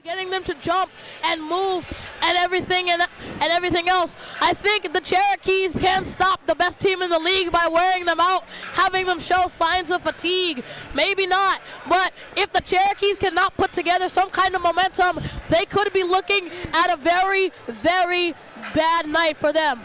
getting them to jump and move and everything else. I think the Cherokees can stop the best team in the league by wearing them out, having them show signs of fatigue. Maybe not, but if the Cherokees cannot put together some kind of momentum, they could be looking at a very, very bad night for them.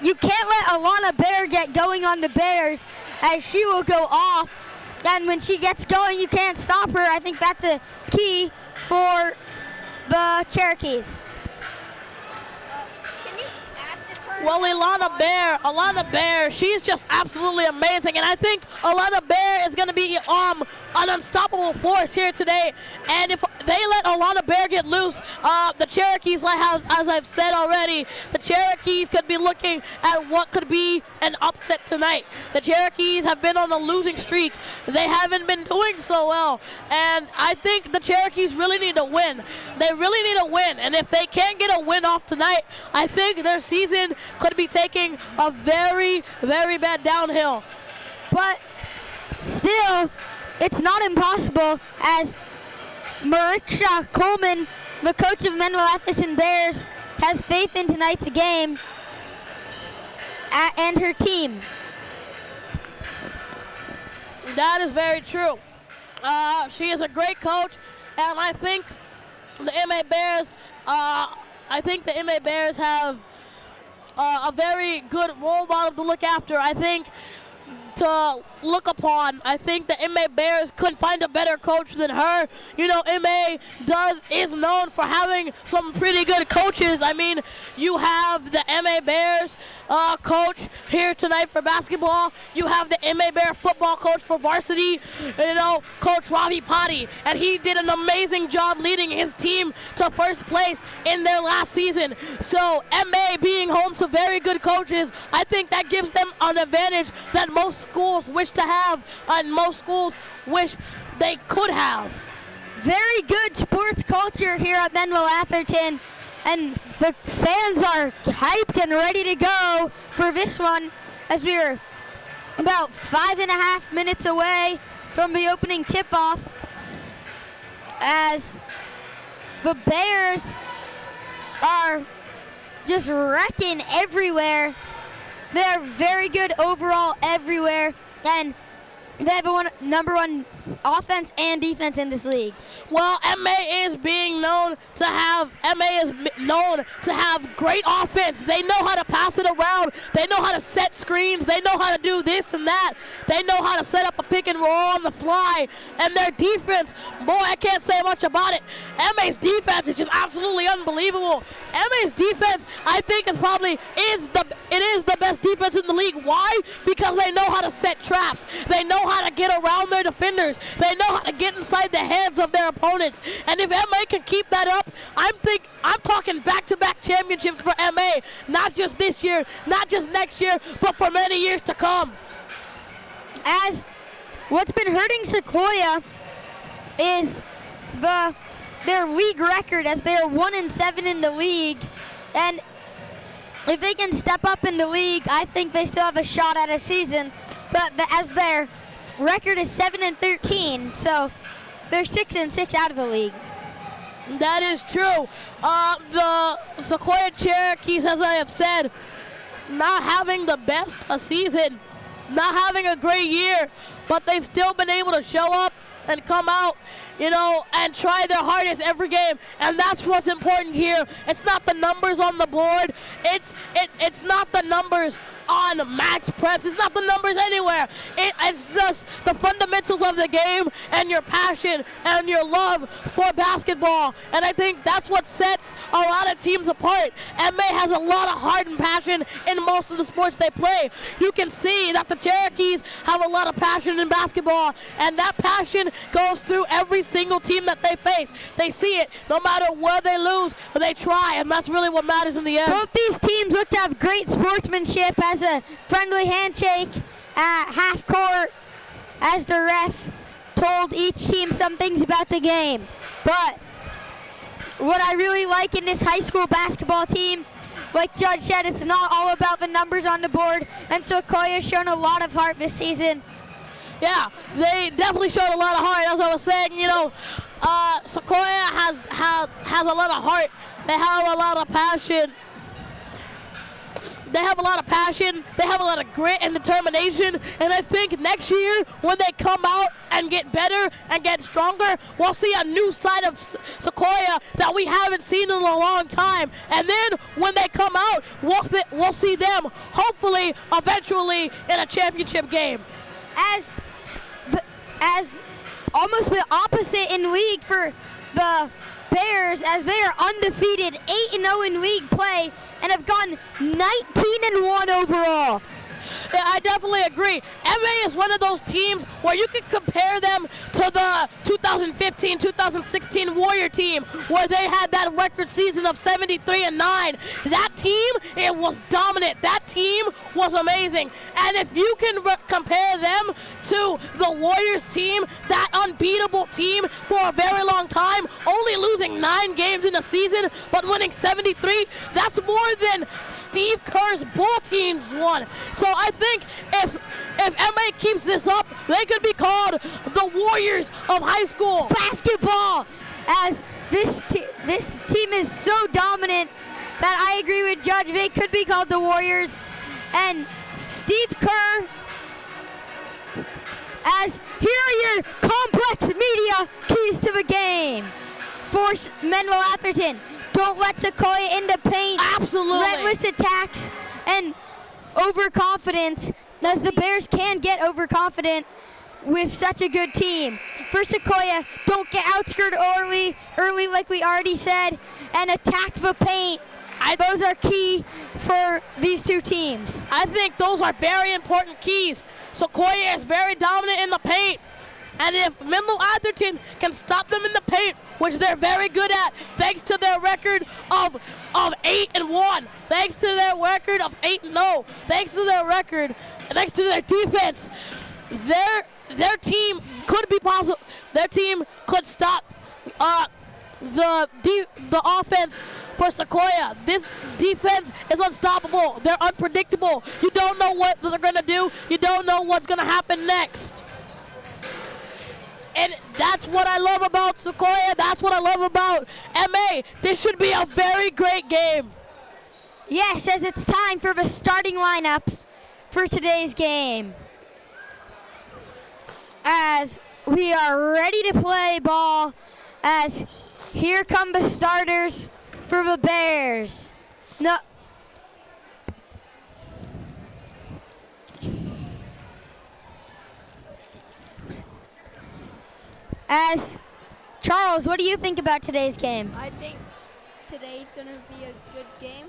You can't let Alana Bear get going on the Bears, as she will go off. And when she gets going, you can't stop her. I think that's a key for the Cherokees. Well, Alana Bear, she's just absolutely amazing, and I think Alana Bear is going to be an unstoppable force here today. And if they let Alana Bear get loose, the Cherokees, as I've said already, the Cherokees could be looking at what could be an upset tonight. The Cherokees have been on a losing streak. They haven't been doing so well, and I think the Cherokees really need to win. They really need a win, and if they can't get a win off tonight, I think their season could be taking a very, very bad downhill. But still, it's not impossible, as Mariksha Coleman, the coach of Manuel Atherton Bears, has faith in tonight's game and her team. That is very true. She is a great coach, and I think the MA Bears, have a very good role model to look after. I think to look upon. I think the MA Bears couldn't find a better coach than her. You know, MA is known for having some pretty good coaches. I mean, you have the MA Bears coach here tonight for basketball. You have the MA Bear football coach for varsity, you know, Coach Ravi Patti, and he did an amazing job leading his team to first place in their last season. So MA being home to very good coaches, I think that gives them an advantage that most schools wish to have and most schools wish they could have. Very good sports culture here at Manuel Atherton, and the fans are hyped and ready to go for this one, as we are about 5.5 minutes away from the opening tip-off, as the Bears are just wrecking everywhere. They're very good overall everywhere, and they have number one offense and defense in this league. Well, MA is known to have great offense. They know how to pass it around. They know how to set screens. They know how to do this and that. They know how to set up a pick and roll on the fly. And their defense, boy, I can't say much about it. MA's defense is just absolutely unbelievable. MA's defense, I think, is the best defense in the league. Why? Because they know how to set traps. They know how to get around their defenders. They know how to get inside the heads of their opponents. And if MA can keep that up, I'm talking back-to-back championships for MA. Not just this year, not just next year, but for many years to come. As what's been hurting Sequoia is their league record, as they are 1-7 in the league. And if they can step up in the league, I think they still have a shot at a season. But as their record is 7-13, so they're 6-6 out of the league. That is true. The Sequoia Cherokees, as I have said, not having the best a season, not having a great year, but they've still been able to show up and come out, you know, and try their hardest every game, and that's what's important here. It's not the numbers on the board. It's not the numbers on max preps. It's not the numbers anywhere. It's just the fundamentals of the game and your passion and your love for basketball. And I think that's what sets a lot of teams apart. MA has a lot of heart and passion in most of the sports they play. You can see that the Cherokees have a lot of passion in basketball, and that passion goes through every single team that they face. They see it no matter where they lose, they try, and that's really what matters in the end. Both these teams look to have great sportsmanship, as a friendly handshake at half court, as the ref told each team some things about the game. But what I really like in this high school basketball team, like Judge said, it's not all about the numbers on the board, and Sequoia has shown a lot of heart this season. Yeah, they definitely showed a lot of heart. As I was saying, you know, Sequoia has a lot of heart. They have a lot of passion. They have a lot of passion. They have a lot of grit and determination. And I think next year, when they come out and get better and get stronger, we'll see a new side of Sequoia that we haven't seen in a long time. And then when they come out, we'll see them hopefully eventually in a championship game. As almost the opposite in league for the Bears, as they are undefeated, 8-0 in league play, and have gone 19-1 overall. Yeah, I definitely agree. MA is one of those teams where you could compare them to the 2015-2016 Warrior team, where they had that record season of 73-9. That team, it was dominant. That team was amazing. And if you can compare them to the Warriors team, that unbeatable team for a very long time, only losing 9 games in a season, but winning 73, that's more than Steve Kerr's Bull teams won. So I think if MA keeps this up, they could be called the Warriors of high school basketball, as this team is so dominant that I agree with Judge. They could be called the Warriors. And Steve Kerr, as here are your complex media keys to the game. Force Menlo Atherton. Don't let Sequoia into paint. Absolutely. Relentless attacks and overconfidence, as the Bears can get overconfident with such a good team. For Sequoia, don't get outskirted early like we already said, and attack the paint. Those are key for these two teams. I think those are very important keys. Sequoia is very dominant in the paint. And if Menlo Atherton can stop them in the paint, which they're very good at, thanks to their record of 8-1, thanks to their record of 8-0, thanks to their record, thanks to their defense, their team could be possible. Their team could stop the offense for Sequoia. This defense is unstoppable. They're unpredictable. You don't know what they're going to do. You don't know what's going to happen next. And that's what I love about Sequoia. That's what I love about MA. This should be a very great game. Yes, as it's time for the starting lineups for today's game. As we are ready to play ball, as here come the starters for the Bears. No. As Charles, what do you think about today's game? I think today's going to be a good game.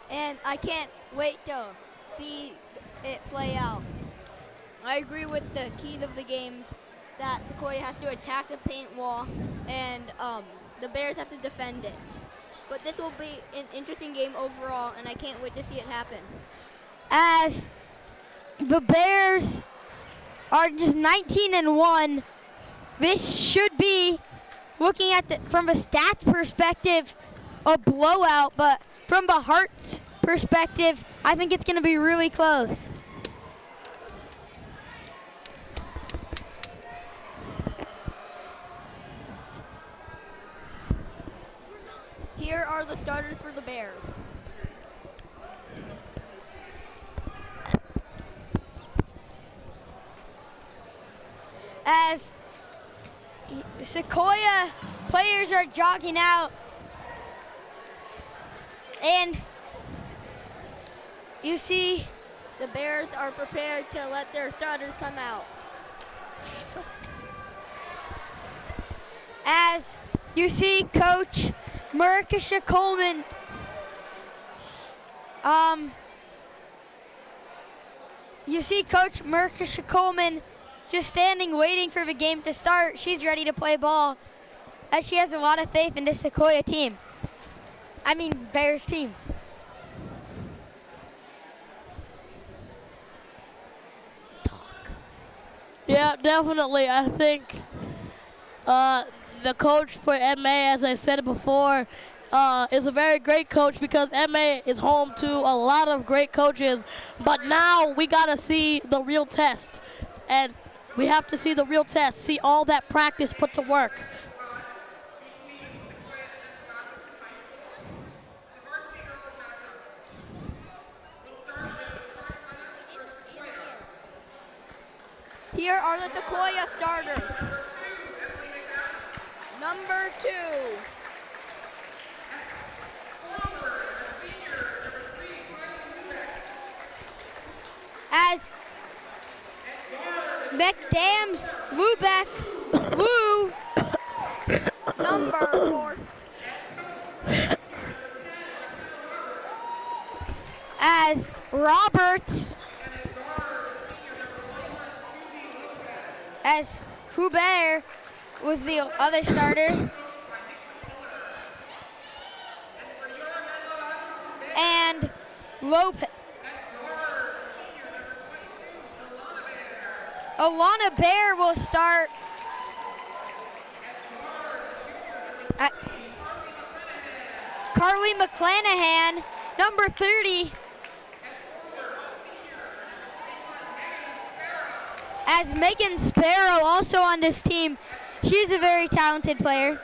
And I can't wait to see it play out. I agree with the keys of the games that Sequoia has to attack the paint wall and the Bears have to defend it. But this will be an interesting game overall, and I can't wait to see it happen. As the Bears are just 19-1, this should be, looking at from a stats perspective, a blowout, but from the hearts perspective, I think it's going to be really close. Here are the starters for the Bears. As Sequoia players are jogging out, and you see the Bears are prepared to let their starters come out. As you see Coach Marcusha Coleman just standing waiting for the game to start. She's ready to play ball, as she has a lot of faith in this Sequoia team. I mean Bears team. Yeah, definitely. I think the coach for MA, as I said before, is a very great coach, because MA is home to a lot of great coaches. But now we got to see the real test. And We have to see the real test, see all that practice put to work. Here are the Sequoia starters. Number 2. As McDams, Lubeck, Woo, Number 4. as Roberts, as Hubert was the other starter, and Lopez. Alana Bear will start. Carly McClanahan, number 30. As Megan Sparrow, also on this team. She's a very talented player.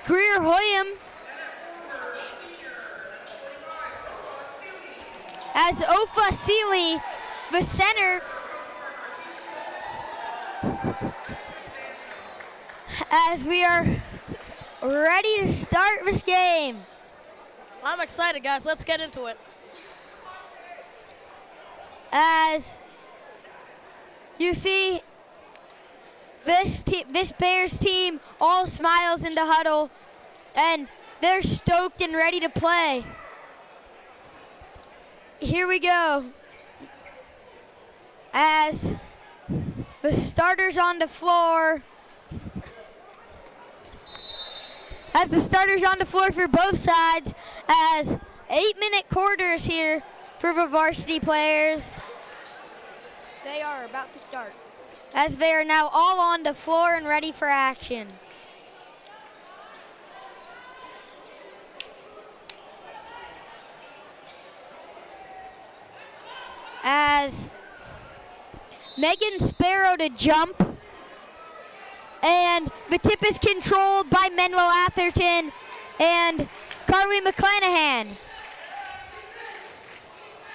Greer Hoyam. As Ofa Seeley, the center. As we are ready to start this game. I'm excited, guys. Let's get into it. As you see, this Bears team all smiles in the huddle, and they're stoked and ready to play. Here we go. As the starters on the floor. As the starters on the floor for both sides, as 8-minute quarters here for the varsity players. They are about to start. As they are now all on the floor and ready for action. As Megan Sparrow to jump. And the tip is controlled by Menlo Atherton and Carly McClanahan.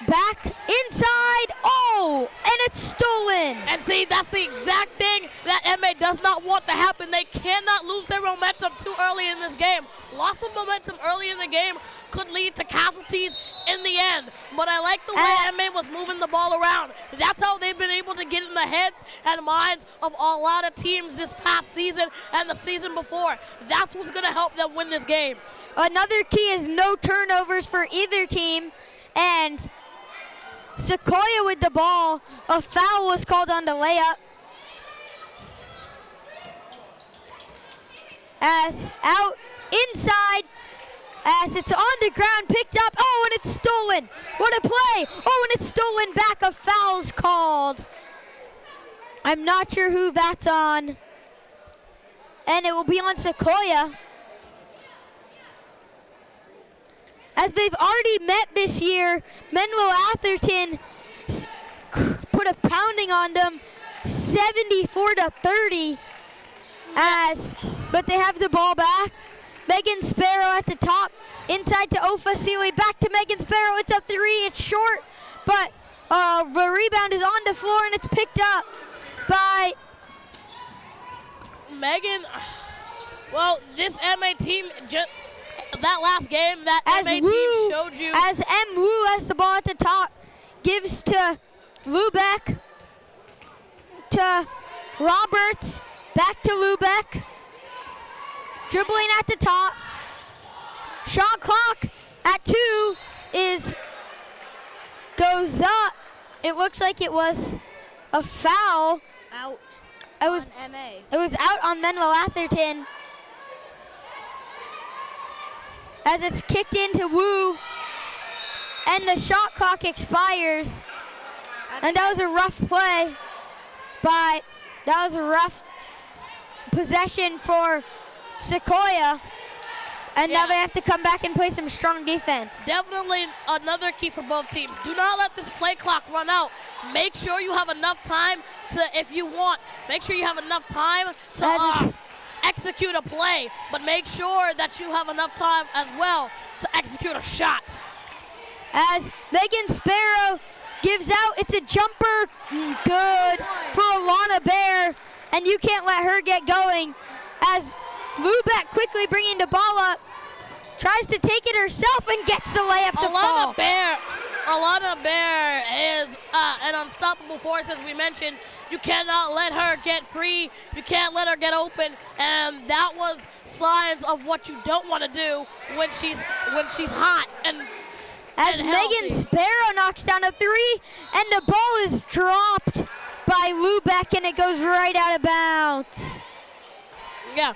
Back inside, oh, and it's stolen. And see, that's the exact thing that MA does not want to happen. They cannot lose their momentum too early in this game. Loss of momentum early in the game could lead to casualties in the end. But I like the way MA was moving the ball around. That's how they've been able to get in the heads and minds of a lot of teams this past season and the season before. That's what's going to help them win this game. Another key is no turnovers for either team. And Sequoia with the ball. A foul was called on the layup. As out inside, as it's on the ground, picked up. Oh, and it's stolen. What a play. Oh, and it's stolen back. A foul's called. I'm not sure who that's on. And it will be on Sequoia. As they've already met this year, Menlo Atherton put a pounding on them, 74-30. But they have the ball back. Megan Sparrow at the top, inside to Ofa Seeley, back to Megan Sparrow. It's a three, it's short, but the rebound is on the floor and it's picked up by Megan. Well, this MA team just. That last game, that as MA Wu, team showed you. As M. Wu has the ball at the top, gives to Lubeck, to Roberts, back to Lubeck. Dribbling at the top. Shot clock at 2 goes up. It looks like it was a foul. Out It was on MA. It was out on Menlo Atherton. As it's kicked into Wu, and the shot clock expires. And that was a rough play, that was a rough possession for Sequoia. And now Yeah. they have to come back and play some strong defense. Definitely another key for both teams. Do not let this play clock run out. Make sure you have enough time to, if you want, make sure you have enough time to execute a play, but make sure that you have enough time as well to execute a shot. As Megan Sparrow gives out, it's a jumper, good for Alana Bear, and you can't let her get going. As Lubeck quickly bringing the ball up, tries to take it herself and gets the layup to fall. Alana Bear is an unstoppable force, as we mentioned. You cannot let her get free. You can't let her get open, and that was signs of what you don't want to do when she's hot and As and Megan healthy. Sparrow knocks down a three, and the ball is dropped by Lubeck, and it goes right out of bounds. Yeah,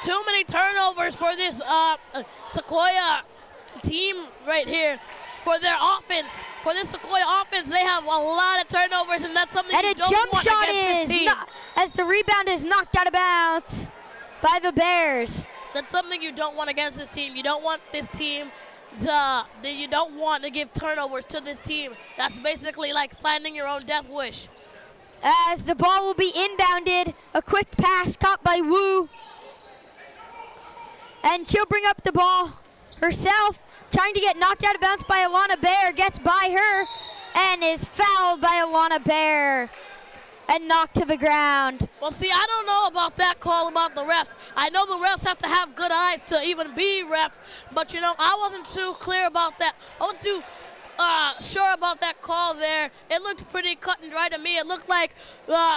too many turnovers for this Sequoia team right here. For their offense, for this Sequoia offense, they have a lot of turnovers, and that's something And you a don't jump want shot against this is team. as the rebound is knocked out of bounds by the Bears. That's something you don't want against this team. You don't want this team you don't want to give turnovers to this team. That's basically like signing your own death wish. As the ball will be inbounded, a quick pass caught by Wu. And she'll bring up the ball herself, trying to get knocked out of bounds by Alana Bear, gets by her, and is fouled by Alana Bear and knocked to the ground. Well, see, I don't know about that call about the refs. I know the refs have to have good eyes to even be refs, but, you know, I wasn't too clear about that. I wasn't too sure about that call there. It looked pretty cut and dry to me. It looked like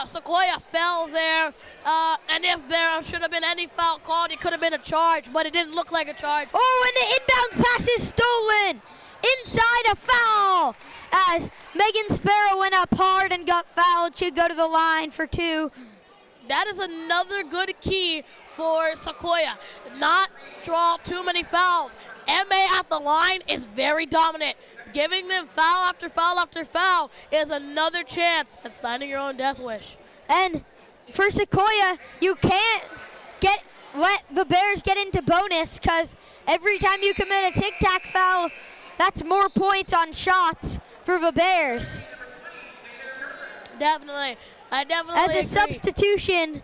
Sequoia fell there, and if there should have been any foul called, it could have been a charge, but it didn't look like a charge. Oh, and the inbound pass is stolen. Inside, a foul. As Megan Sparrow went up hard and got fouled, she'd go to the line for two. That is another good key for Sequoia. Not draw too many fouls. MA at the line is very dominant. Giving them foul after foul after foul is another chance at signing your own death wish. And for Sequoia, you can't let the Bears get into bonus, because every time you commit a tic-tac foul, that's more points on shots for the Bears. Definitely. I definitely As a agree. substitution,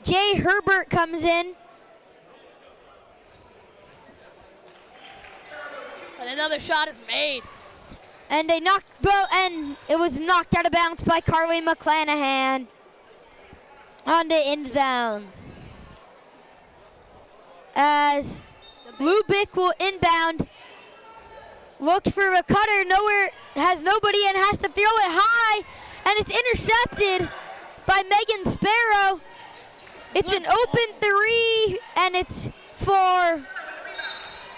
Jay Herbert comes in. And another shot is made. And and it was knocked out of bounds by Carly McClanahan on the inbound. As Lubick will inbound, looks for a cutter, nowhere, has nobody, and has to throw it high, and it's intercepted by Megan Sparrow. It's an open three, and it's for.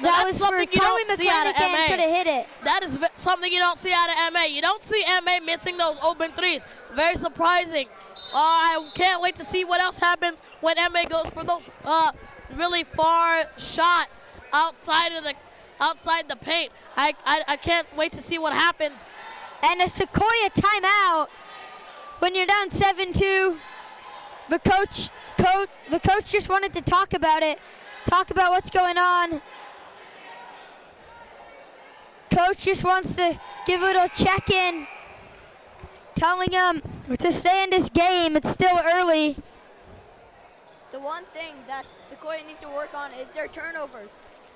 That was for something you Carly don't see out of McClanahan, MA. could have hit it. That is something you don't see out of MA. You don't see MA missing those open threes. Very surprising. I can't wait to see what else happens when MA goes for those really far shots outside the paint. I can't wait to see what happens. And a Sequoia timeout. When you're down 7-2, the coach just wanted to talk about it, talk about what's going on. Coach just wants to give a little check-in, telling them to stay in this game. It's still early. The one thing that Sequoia needs to work on is their turnovers.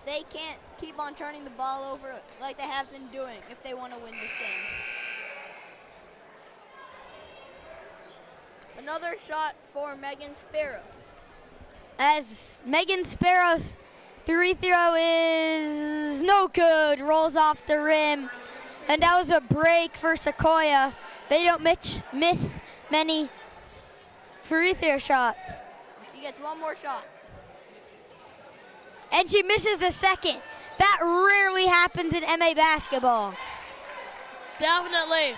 They can't keep on turning the ball over like they have been doing if they want to win this game. Another shot for Megan Sparrow. As Megan Sparrow's free throw is no good, rolls off the rim. And that was a break for Sequoia. They don't miss many free throw shots. She gets one more shot. And she misses the second. That rarely happens in MA basketball. Definitely.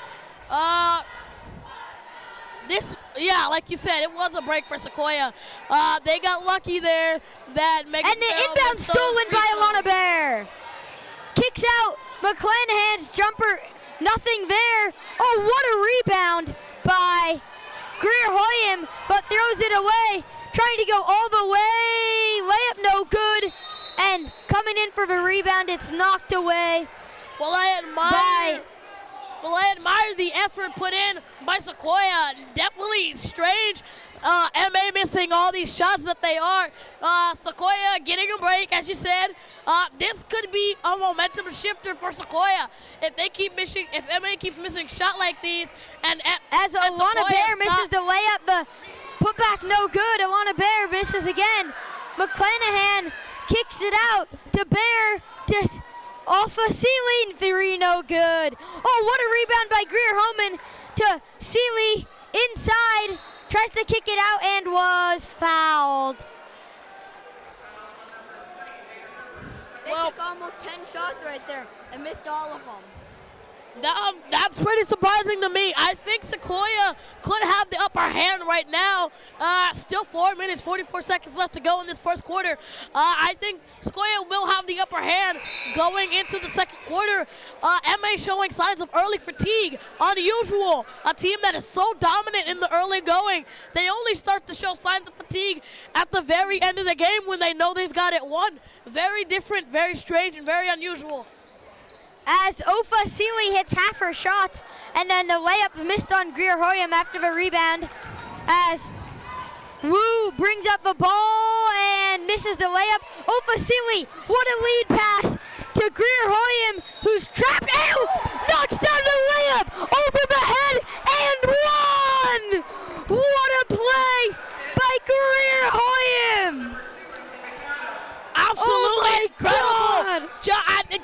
Like you said, it was a break for Sequoia. They got lucky there that Megan And the Sparrow inbound missed those stolen free by throws. Alana Bear. Kicks out McClanahan's jumper. Nothing there. Oh, what a rebound by Greer Hoyam, but throws it away. Trying to go all the way layup no good. And coming in for the rebound, it's knocked away. Well, I admire the effort put in by Sequoia. Definitely strange. MA missing all these shots that they are. Sequoia getting a break, as you said. This could be a momentum shifter for Sequoia if they keep missing. If MA keeps missing shots like these, and as Alana Bear misses the layup, the putback no good. Alana Bear misses again. McClanahan kicks it out to Bear to off a Sealy, 3 no good. Oh, what a rebound by Greer Homan to Sealy inside. Tries to kick it out and was fouled. They took almost 10 shots right there and missed all of them. That's pretty surprising to me. I think Sequoia could have the upper hand right now. Still 4 minutes, 44 seconds left to go in this first quarter. I think Sequoia will have the upper hand going into the second quarter. MA showing signs of early fatigue. Unusual. A team that is so dominant in the early going. They only start to show signs of fatigue at the very end of the game when they know they've got it won. Very different, very strange, and very unusual. As Ofa Sealy hits half her shots, and then the layup missed on Greer Hoyam after the rebound. As Wu brings up the ball and misses the layup. Ofa Sealy, what a lead pass to Greer Hoyam, who's trapped out, knocks down the layup, over the head, and one! What a play by Greer Hoyam! Absolutely incredible.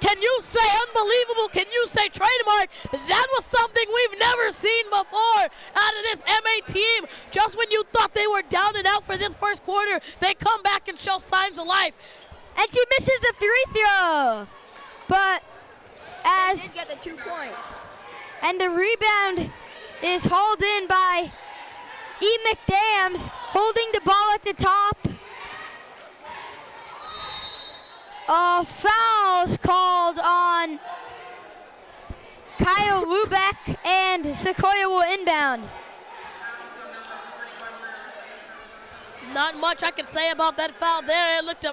Can you say unbelievable? Can you say trademark? That was something we've never seen before out of this MA team. Just when you thought they were down and out for this first quarter, they come back and show signs of life. And she misses the free throw. But as they did get the 2 points. And the rebound is hauled in by E. McDams, holding the ball at the top. Fouls called on Kyle Lubeck, and Sequoia will inbound. Not much I can say about that foul there. It looked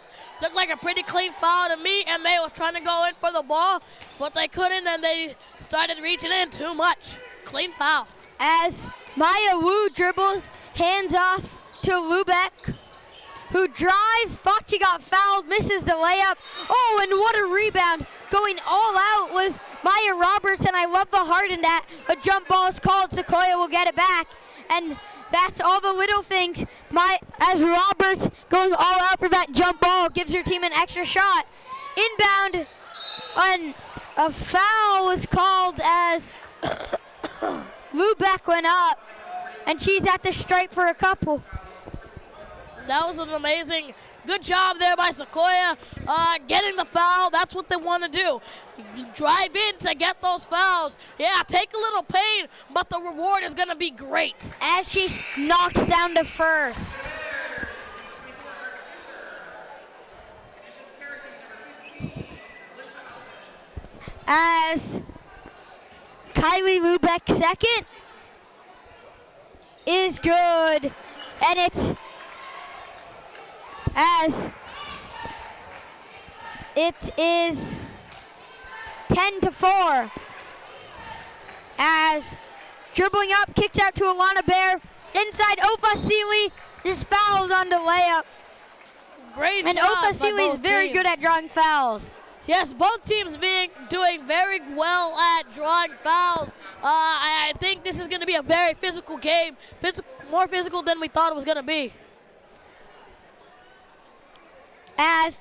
like a pretty clean foul to me, and they was trying to go in for the ball, but they couldn't, and they started reaching in too much. Clean foul. As Maya Wu dribbles, hands off to Lubeck, who drives, thought she got fouled, misses the layup. Oh, and what a rebound. Going all out was Maya Roberts, and I love the heart in that. A jump ball is called, Sequoia will get it back. And that's all the little things. As Roberts going all out for that jump ball, gives her team an extra shot. Inbound, and a foul was called as Lubeck went up, and she's at the stripe for a couple. That was an amazing, good job there by Sequoia, getting the foul. That's what they want to do. Drive in to get those fouls. Yeah, take a little pain, but the reward is going to be great. As she knocks down the first. As Kylie Lubeck second is good, and it's as it is 10-4. As dribbling up, kicks out to Alana Bear. Inside, Ofa Sealy is fouled on the layup. Great and job Ofa Sealy is very good at drawing fouls. Yes, both teams doing very well at drawing fouls. I think this is going to be a very physical game, more physical than we thought it was going to be. As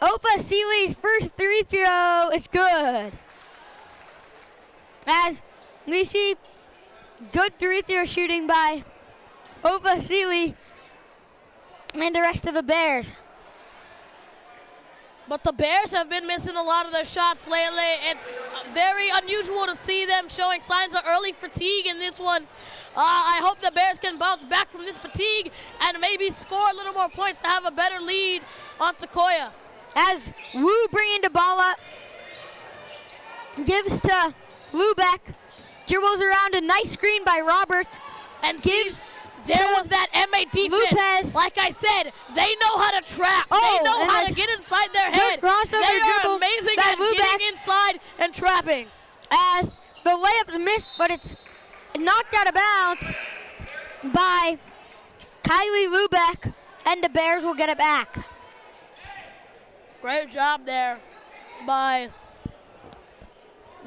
Opa Sealy's first free throw is good. As we see good free throw shooting by Opa Sealy and the rest of the Bears. But the Bears have been missing a lot of their shots lately. It's very unusual to see them showing signs of early fatigue in this one. I hope the Bears can bounce back from this fatigue and maybe score a little more points to have a better lead on Sequoia. As Wu bringing the ball up, gives to Lubeck, dribbles around a nice screen by Robert, and gives there was that MA defense. Lopez. Like I said, they know how to trap. Oh, they know and how a to get inside their good head. crossover They are dribble amazing by at Lubeck. getting inside and trapping. As the layup missed, but it's knocked out of bounds by Kylie Lubeck, and the Bears will get it back. Great job there by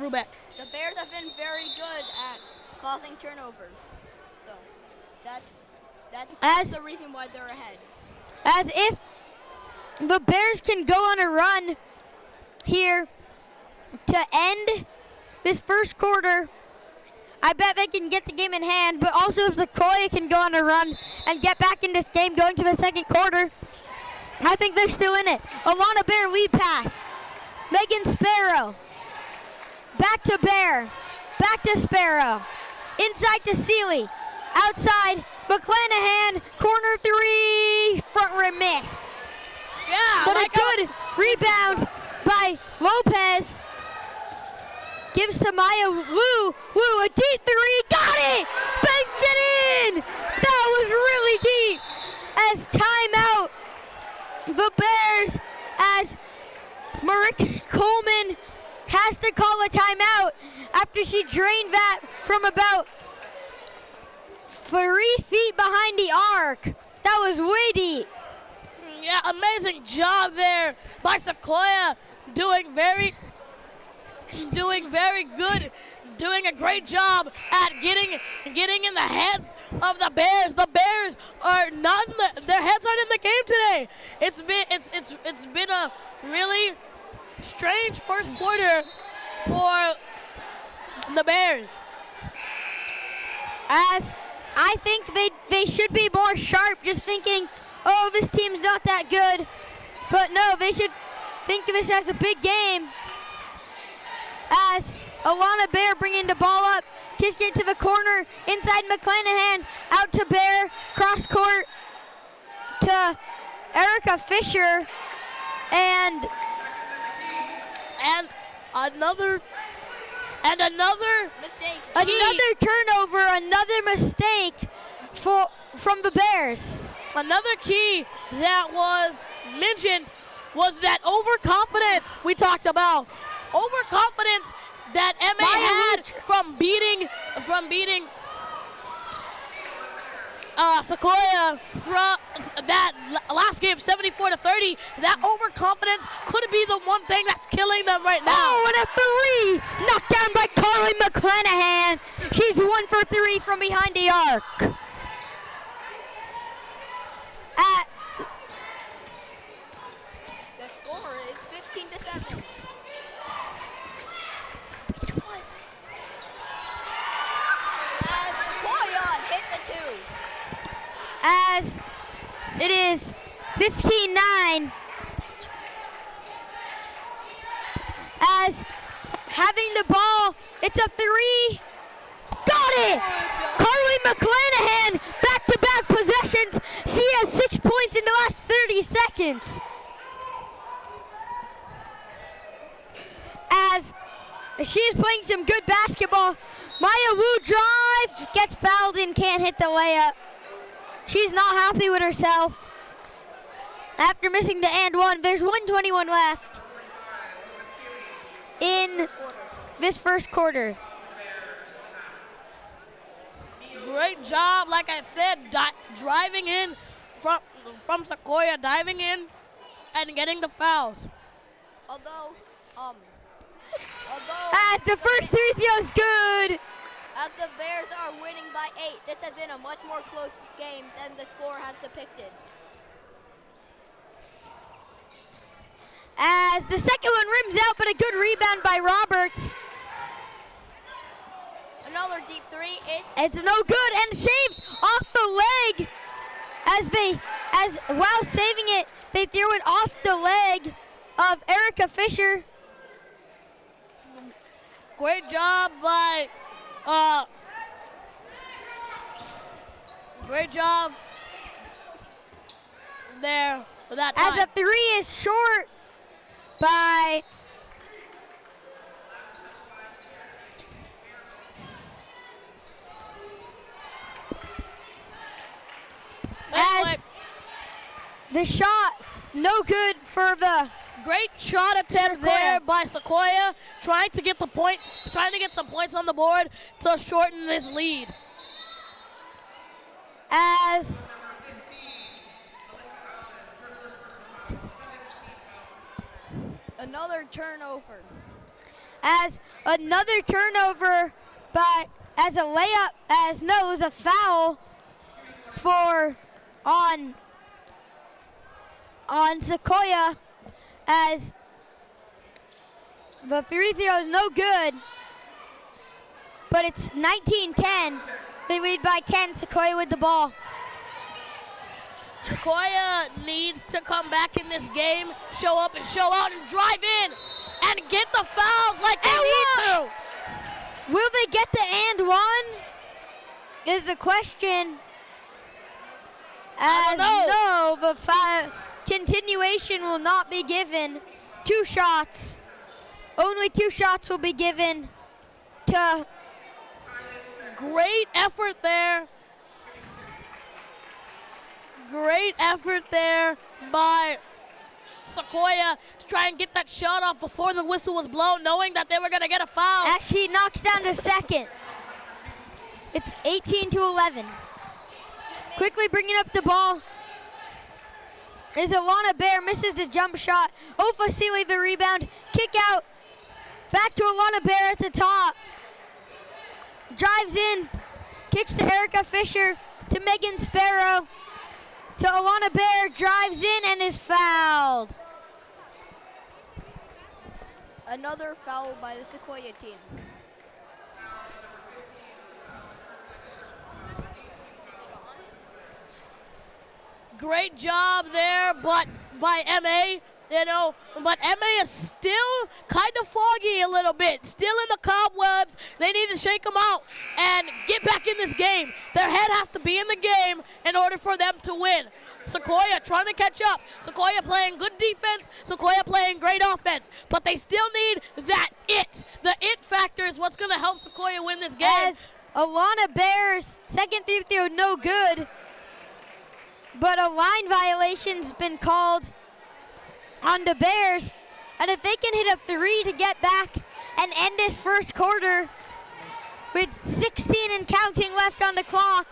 Lubeck. The Bears have been very good at causing turnovers. So that's the reason why they're ahead. As if the Bears can go on a run here to end this first quarter, I bet they can get the game in hand, but also if Sequoia can go on a run and get back in this game going to the second quarter, I think they're still in it. Alana Bear lead pass. Megan Sparrow. Back to Bear. Back to Sparrow. Inside to Seeley. Outside, McClanahan. Corner three. Front rim miss. Yeah, But like a good rebound by Lopez. Gives to Maya Wu. Wu, a deep three. Got it! Banks it in! That was really deep. As timeout, the Bears, as Marix Coleman has to call a timeout after she drained that from about 3 feet behind the arc. That was way deep. Yeah, amazing job there by Sequoia, doing very good, doing a great job at getting in the heads of the Bears. The Bears are not their heads aren't in the game today. It's been a really strange first quarter for the Bears. As I think they should be more sharp, just thinking, oh, this team's not that good. But no, they should think of this as a big game. As Alana Bear bringing the ball up, just get to the corner, inside McClanahan, out to Bear, cross court to Erica Fisher, and another Mistake. another turnover, another mistake from the Bears. Another key that was mentioned was that overconfidence we talked about. Overconfidence that MA had from beating Sequoia from that last game, 74-30. That overconfidence could be the one thing that's killing them right now. Oh, and a three knocked down by Carly McClanahan. She's 1 for 3 from behind the arc. The score is 15-7. As Sequoia hit the two. As it is 15-9. As having the ball, it's a three. Got it! Carly McClanahan, back-to-back possessions. She has 6 points in the last 30 seconds. As she is playing some good basketball. Maya Wu drives, gets fouled and can't hit the layup. She's not happy with herself. After missing the and one, there's 1:21 left in this first quarter. Great job, like I said, driving in from Sequoia, diving in and getting the fouls. Although As the first free throw is good. as the Bears are winning by 8, this has been a much more close game than the score has depicted. As the second one rims out, but a good rebound by Roberts. Another deep three. It's no good and saved off the leg. While saving it, they threw it off the leg of Erica Fisher. Great job by, great job there for that time. As a three is short by the shot, no good for the Great shot attempt Sequoia. there by Sequoia, trying to get some points on the board to shorten this lead. as Another turnover. another turnover, but as a layup, it was a foul on Sequoia, as the free throw is no good, but it's 19-10. They lead by 10, Sequoia with the ball. Sequoia needs to come back in this game, show up and show out and drive in and get the fouls like they need to. Will they get the and one? Is the question. I As don't know. no, the continuation will not be given. 2 shots. Only 2 shots will be given to. Great effort there. Great effort there by Sequoia to try and get that shot off before the whistle was blown, knowing that they were going to get a foul. Actually knocks down to second. It's 18-11. Quickly bringing up the ball is Alana Bear, misses the jump shot. Ofasili the rebound, kick out. Back to Alana Bear at the top. Drives in, kicks to Erica Fisher, to Megan Sparrow, to Alana Bear, drives in and is fouled. Another foul by the Sequoia team. Great job there, but by MA, but MA is still kind of foggy a little bit, still in the cobwebs. They need to shake them out and get back in this game. Their head has to be in the game in order for them to win. Sequoia trying to catch up. Sequoia playing good defense. Sequoia playing great offense. But they still need that it. The it factor is what's going to help Sequoia win this game. As Alana Bear's second free throw no good, but a line violation's been called on the Bears. And if they can hit a 3 to get back and end this first quarter with 16 and counting left on the clock,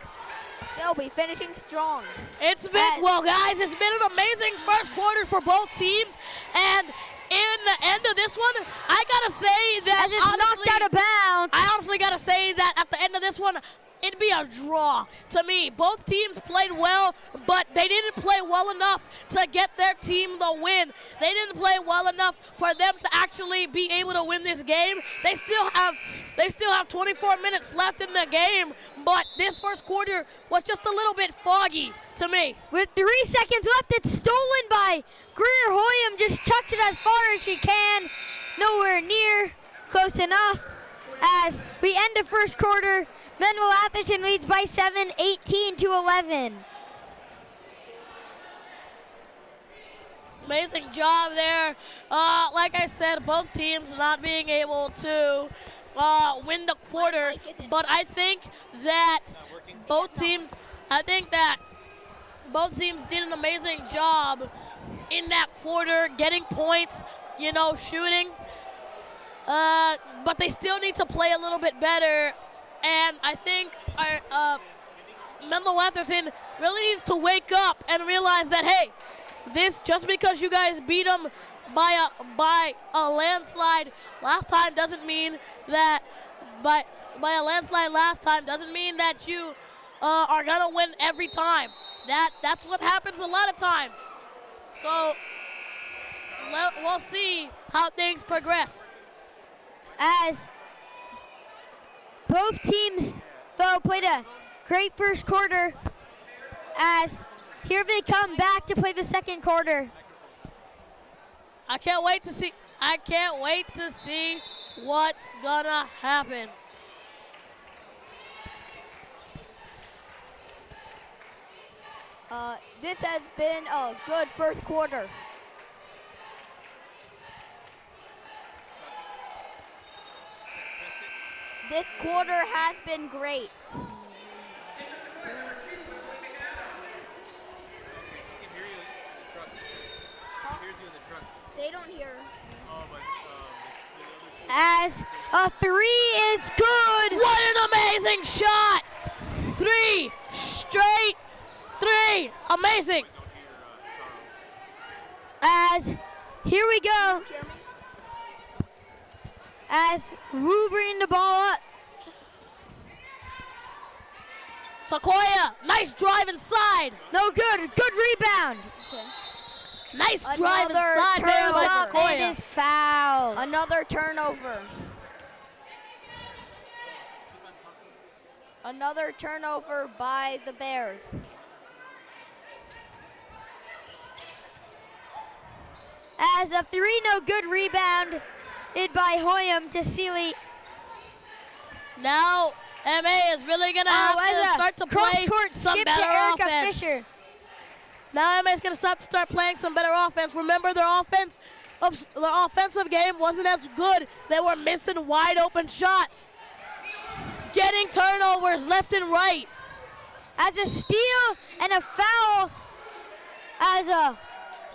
They'll be finishing strong. It's been, well, guys, it's been an amazing first quarter for both teams. And in the end of this one, I got to say that as it's knocked out of bounds. I honestly got to say that at the end of this one, it'd be a draw to me. Both teams played well, but they didn't play well enough to get their team the win. They didn't play well enough for them to actually be able to win this game. They still have 24 minutes left in the game, but this first quarter was just a little bit foggy to me. With 3 seconds left, it's stolen by Greer Hoyam. Just chucked it as far as she can. Nowhere near close enough. As we end the first quarter, Menlo Atherton leads by 7, 18-11. Amazing job there. Like I said, both teams not being able to win the quarter, but I think that both teams did an amazing job in that quarter, getting points, shooting. But they still need to play a little bit better. And I think Menlo Atherton really needs to wake up and realize that, hey, just because you guys beat them by a landslide last time doesn't mean that by a landslide last time doesn't mean that you are gonna win every time. That's what happens a lot of times. So we'll see how things progress. As both teams, though, played a great first quarter, as here they come back to play the second quarter. I can't wait to see what's gonna happen. This has been a good first quarter. This quarter has been great. as a three is good. What an amazing shot! 3 straight 3. Amazing. As here we go. As Wu bringing the ball up. Sequoia, nice drive inside. No good. Good rebound. Okay. Nice drive Another inside there by Turns out it Sequoia. is foul. Another turnover. Another turnover by the Bears. As a three, no good rebound. It by Hoyam to Sealy. Now MA is really gonna have to start to play cross-court some skip to better Erica offense. Fisher. Now MA is gonna have to start playing some better offense. Remember, their offensive game wasn't as good. They were missing wide open shots, getting turnovers left and right. As a steal and a foul. As a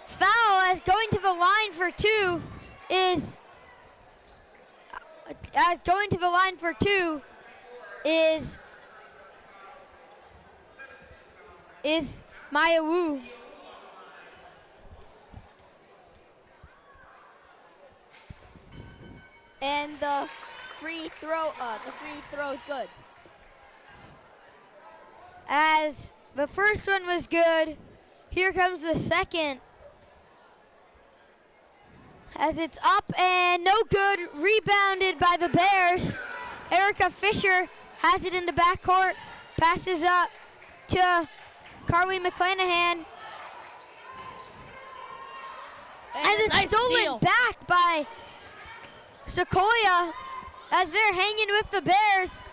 foul, as going to the line for two is. As going to the line for two is Maya Wu. And the free throw is good. As the first one was good, here comes the second. As it's up and no good, rebounded by the Bears. Erica Fisher has it in the backcourt, passes up to Carly McClanahan. And it's nice stolen steal. back by Sequoia as they're hanging with the Bears,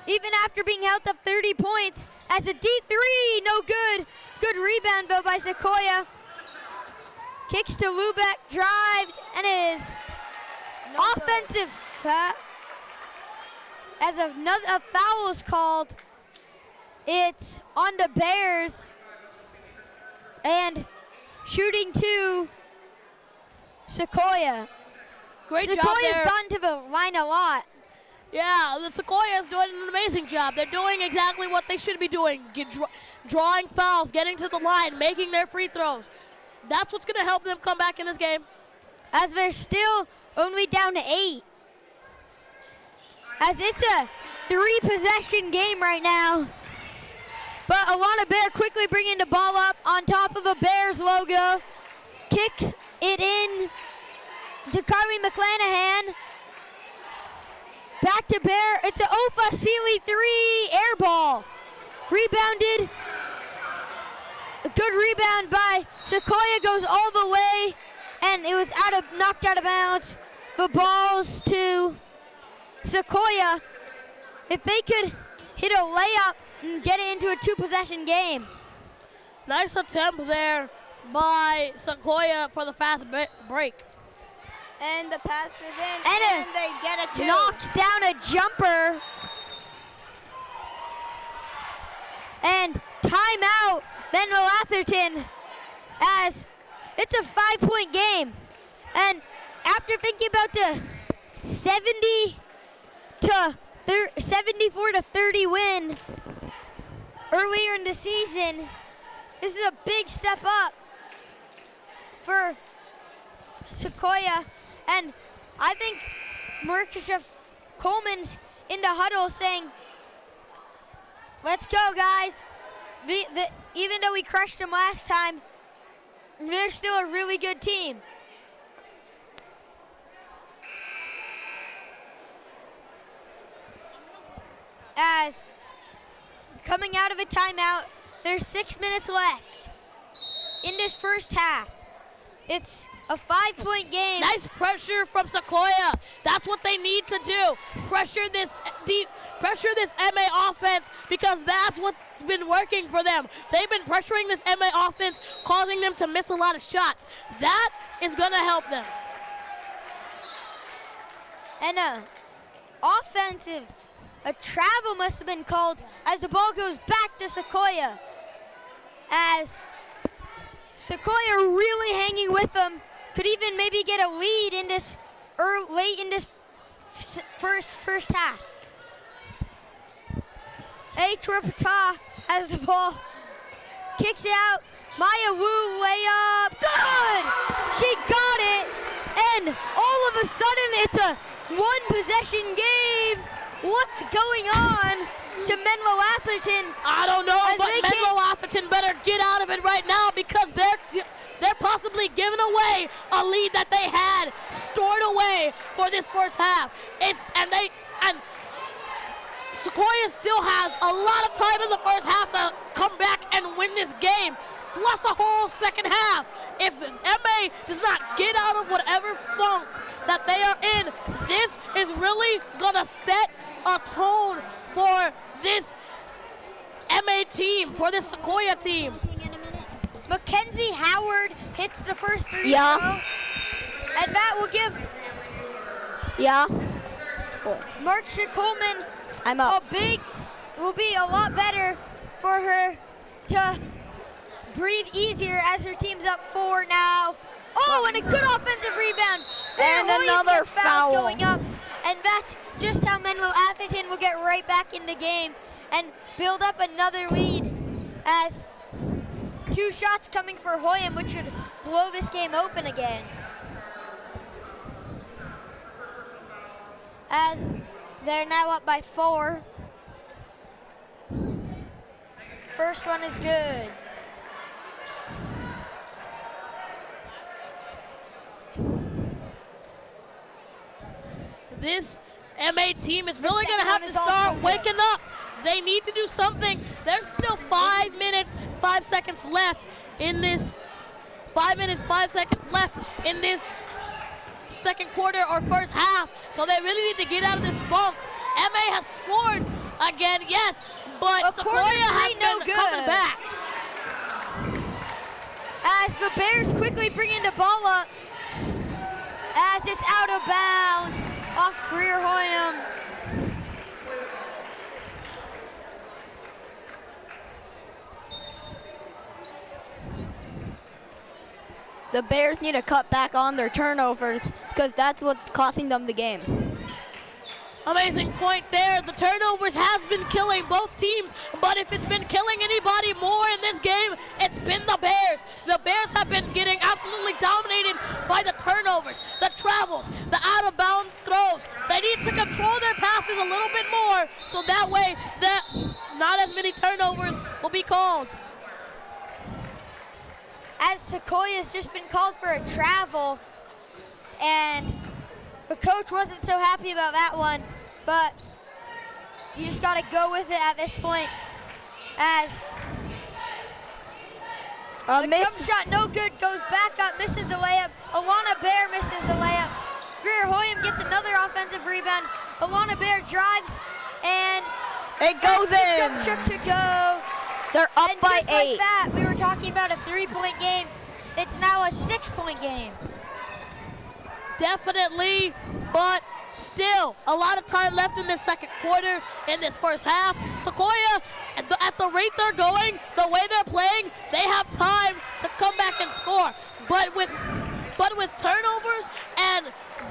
even after being held up 30 points. As a deep three, no good. Good rebound though by Sequoia. Kicks to Lubeck, drive, and is No good. offensive as a foul is called. It's on the Bears. And shooting to Sequoia. Great job Sequoia's there. gone to the line a lot. Yeah, the Sequoia's doing an amazing job. They're doing exactly what they should be doing, drawing fouls, getting to the line, making their free throws. That's what's going to help them come back in this game. As they're still only down to 8. As it's a 3-possession game right now. But Alana Bear quickly bringing the ball up on top of the Bears logo. Kicks it in to Carly McClanahan. Back to Bear. It's an Ofa Sealy 3 air ball. Rebounded. A good rebound by Sequoia, goes all the way, and it was knocked out of bounds. The ball's to Sequoia. If they could hit a layup and get it into a 2-possession game. Nice attempt there by Sequoia for the fast break. And the pass is in, And and they get a 2. Knocks down a jumper. And timeout, Benville Atherton, as it's a 5-point game. And after thinking about the 74 to 30 win earlier in the season, this is a big step up for Sequoia. And I think Marcus Coleman's in the huddle saying, let's go, guys. Even though we crushed them last time, they're still a really good team. As coming out of a timeout, there's 6 minutes left in this first half. It's a 5-point game. Nice pressure from Sequoia. That's what they need to do. Pressure this MA offense, because that's what's been working for them. They've been pressuring this MA offense, causing them to miss a lot of shots. That is going to help them. And a travel must have been called as the ball goes back to Sequoia. As Sequoia really hanging with them, could even maybe get a lead in this late in this first half. Chorpata has the ball, kicks it out. Maya Wu layup, good! She got it, and all of a sudden it's a one-possession game. What's going on to Menlo Atherton? I don't know, but Menlo Atherton better get out of it right now because they're possibly giving away a lead that they had stored away for this first half. And Sequoia still has a lot of time in the first half to come back and win this game, plus a whole second half. If MA does not get out of whatever funk that they are in, this is really gonna set a tone for this MA team, for this Sequoia team. Mackenzie Howard hits the first free Yeah. throw, and that will give Yeah. Marcia Coleman I'm up. will be a lot better for her to breathe easier as her team's up 4 now. Oh, and a good offensive rebound. And another foul. Going up, and that's just how Menlo Atherton will get right back in the game and build up another lead as 2 shots coming for Hoyam, which would blow this game open again. As they're now up by 4. First one is good. This MA team is really going to second have one to is also start good. waking up. They need to do something. There's still 5 minutes, 5 seconds left in this. 5 minutes, 5 seconds left in this second quarter or first half. So they really need to get out of this funk. MA has scored again, yes, but A Sequoia corner has three, no been coming good. back. As the Bears quickly bring in the ball up, as it's out of bounds off Greer Hoyam. The Bears need to cut back on their turnovers because that's what's costing them the game. Amazing point there. The turnovers has been killing both teams, but if it's been killing anybody more in this game, it's been the Bears. The Bears have been getting absolutely dominated by the turnovers, the travels, the out-of-bound throws. They need to control their passes a little bit more so that way that not as many turnovers will be called. As Sequoia's just been called for a travel, and the coach wasn't so happy about that one, but you just got to go with it at this point. As the jump shot no good, goes back up, misses the layup. Alana Bear misses the layup. Greer Hoyam gets another offensive rebound. Alana Bear drives, and it goes in. Jump shot to go. They're up And by just 8. like that, we were talking about a 3-point game. It's now a 6-point game. Definitely, but still a lot of time left in this second quarter, in this first half. Sequoia, at the rate they're going, the way they're playing, they have time to come back and score. But with turnovers and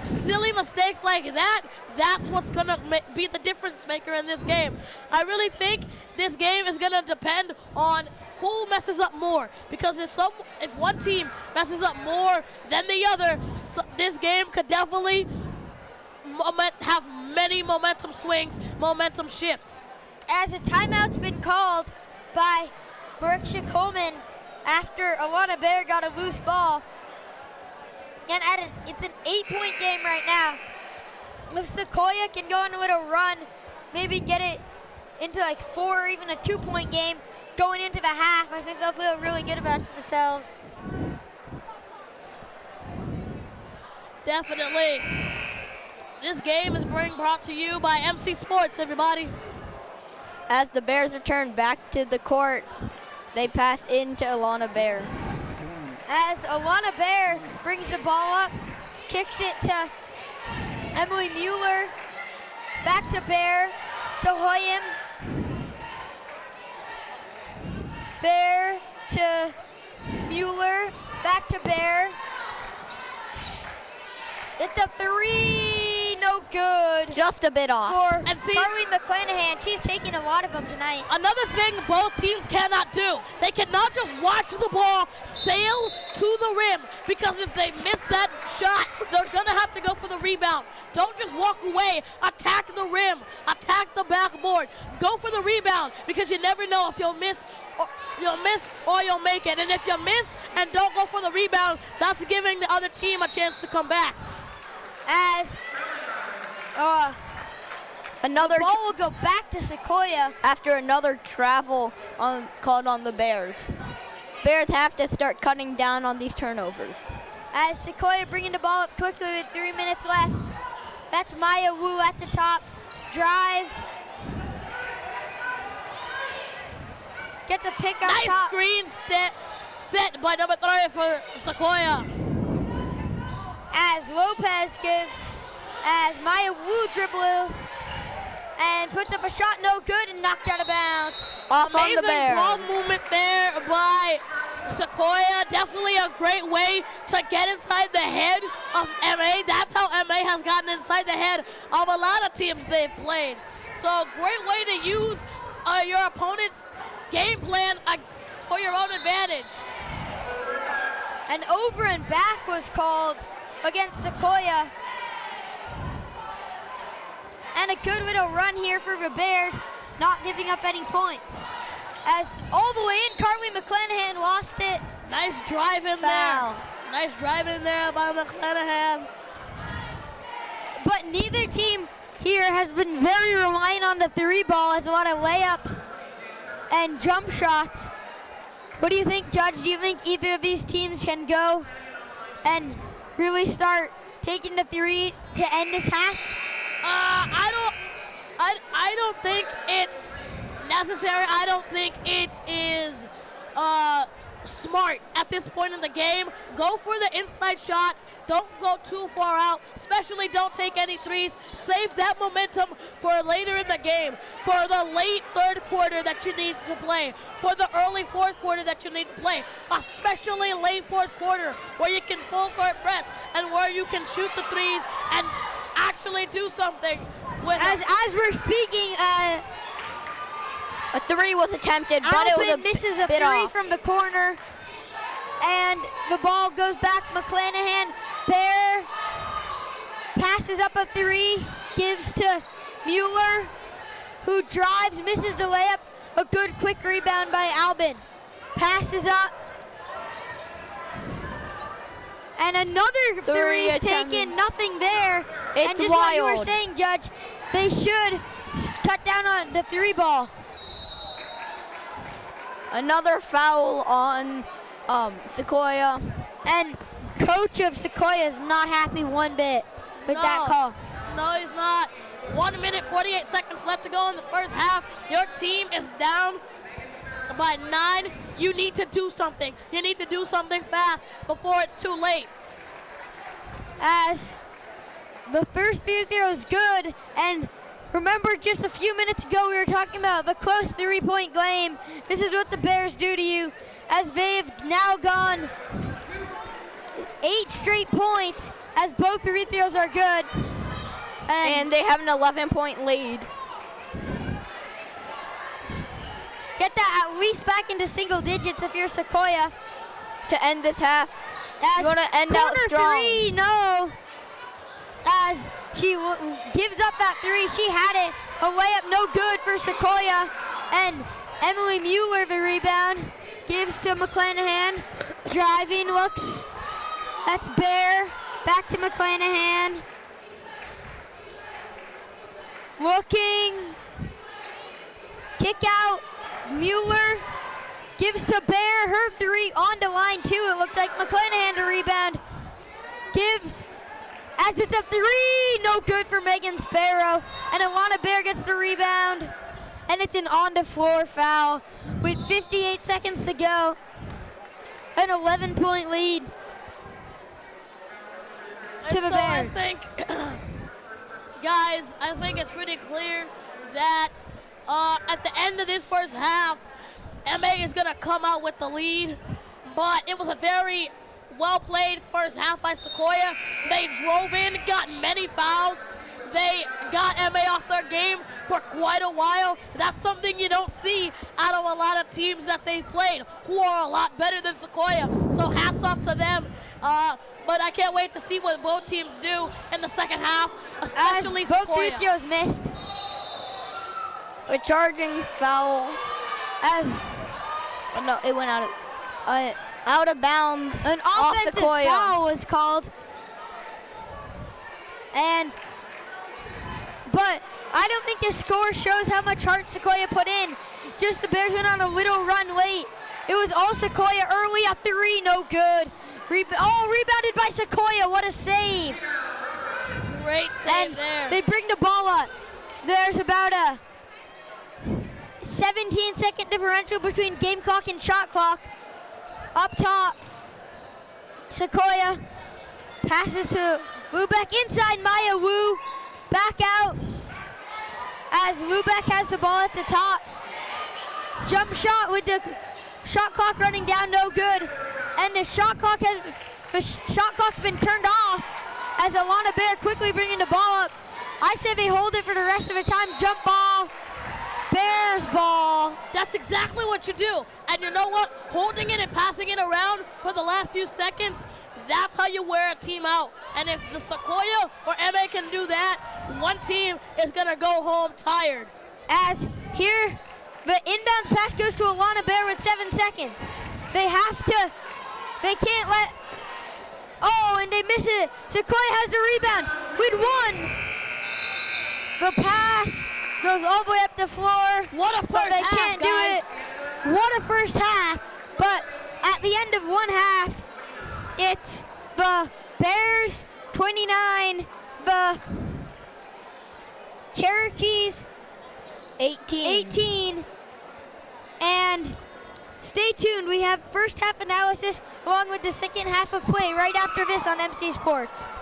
silly mistakes like that, that's what's going to be the difference maker in this game. I really think this game is going to depend on who messes up more, because if one team messes up more than the other, this game could definitely have many momentum swings, momentum shifts. As a timeout's been called by Marcia Coleman after Alana Bear got a loose ball. And it's an 8-point game right now. If Sequoia can go on a little run, maybe get it into like 4 or even a 2-point game going into the half, I think they'll feel really good about themselves. Definitely. This game is being brought to you by MC Sports, everybody. As the Bears return back to the court, they pass into Alana Bear. As Alana Bear brings the ball up, kicks it to Emily Mueller, back to Bear, to Hoyam. Bear to Mueller, back to Bear. It's a 3, no good. Just a bit off. for And see- Carly McClanahan. She's taking a lot of them tonight. Another thing both teams cannot do, they cannot just watch the ball sail to the rim, because if they miss that shot, they're going to have to go for the rebound. Don't just walk away. Attack the rim. Attack the backboard. Go for the rebound, because you never know if you'll miss or you'll make it. And if you miss and don't go for the rebound, that's giving the other team a chance to come back. As Another the ball will go back to Sequoia. after another travel called on the Bears. Bears have to start cutting down on these turnovers. As Sequoia bringing the ball up quickly with 3 minutes left. That's Maya Wu at the top. Drives. Gets a pick up Nice top. screen set by number 3 for Sequoia. As Lopez gives, as Maya Wu dribbles and puts up a shot, no good, and knocked out of bounds. Off on the Amazing Bears. ball movement there by Sequoia. Definitely a great way to get inside the head of MA. That's how MA has gotten inside the head of a lot of teams they've played. So great way to use your opponent's game plan for your own advantage. An over and back was called against Sequoia. And a good little run here for the Bears, not giving up any points. As all the way in, Carly McClanahan lost it. Nice drive in Foul. there. Nice drive in there by McClanahan. But neither team here has been very reliant on the three ball, as a lot of layups and jump shots. What do you think, Judge? Do you think either of these teams can go and really start taking the three to end this half? I don't think it's necessary. I don't think it is smart at this point in the game. Go for the inside shots. Don't go too far out. Especially don't take any threes. Save that momentum for later in the game. For the late third quarter that you need to play. For the early fourth quarter that you need to play. Especially late fourth quarter where you can full court press and where you can shoot the threes and actually do something with As we're speaking, A three was attempted, but it was Albin misses a bit three off. from the corner. And the ball goes back. McClanahan. Bear passes up a three. Gives to Mueller, who drives, misses the layup. A good quick rebound by Albin. Passes up. And another three is attempted. taken. Nothing there. It's and just what you were wild. saying, Judge, they should cut down on the three ball. Another foul on Sequoia. And coach of Sequoia is not happy one bit with that call. No, he's not. 1 minute, 48 seconds left to go in the first half. Your team is down by 9. You need to do something. You need to do something fast before it's too late. As the first free throw is good, and remember just a few minutes ago we were talking about the close three-point game. This is what the Bears do to you, as they've now gone 8 straight points as both free throws are good. And they have an 11-point lead. Get that at least back into single digits if you're Sequoia. To end this half. As You want to end out corner strong. three, no. As she gives up that three, she had it. A layup no good for Sequoia. And Emily Mueller, the rebound, gives to McClanahan. Driving, looks. That's Bear. Back to McClanahan. Looking. Kick out. Mueller gives to Bear. Her three on the line too. It looked like McClanahan to rebound. Gives as it's a three. No good for Megan Sparrow. And Alana Bear gets the rebound. And it's an on the floor foul with 58 seconds to go. An 11-point lead to the So I Bears. think, guys, I think it's pretty clear that at the end of this first half, MA is going to come out with the lead. But it was a very well-played first half by Sequoia. They drove in, got many fouls. They got MA off their game for quite a while. That's something you don't see out of a lot of teams that they've played who are a lot better than Sequoia. So hats off to them. But I can't wait to see what both teams do in the second half, especially As both Sequoia. free throws missed. A charging foul. As Oh, no, it went out of bounds. an off offensive Sequoia. foul was called. But I don't think the score shows how much heart Sequoia put in. Just the Bears went on a little run late. It was all Sequoia early, a three, no good. Rebounded by Sequoia, what a save. Great save And there. they bring the ball up. There's about a 17-second differential between game clock and shot clock. Up top, Sequoia passes to Wu back inside Maya Wu. Back out as Lubeck has the ball at the top. Jump shot with the shot clock running down, no good. And the shot clock's been turned off as Alana Bear quickly bringing the ball up. I say they hold it for the rest of the time. Jump ball, Bears ball. That's exactly what you do. And you know what? Holding it and passing it around for the last few seconds, that's how you wear a team out. And if the Sequoia or MA can do that, one team is going to go home tired. As here, the inbounds pass goes to Alana Bear with 7 seconds. They can't let, and they miss it. Sequoia has the rebound with 1. The pass goes all the way up the floor. What a but first they half, can't guys. do it. What a first half. But at the end of one half, it's the Bears 29, the Cherokees 18. And stay tuned. We have first half analysis along with the second half of play right after this on MC Sports.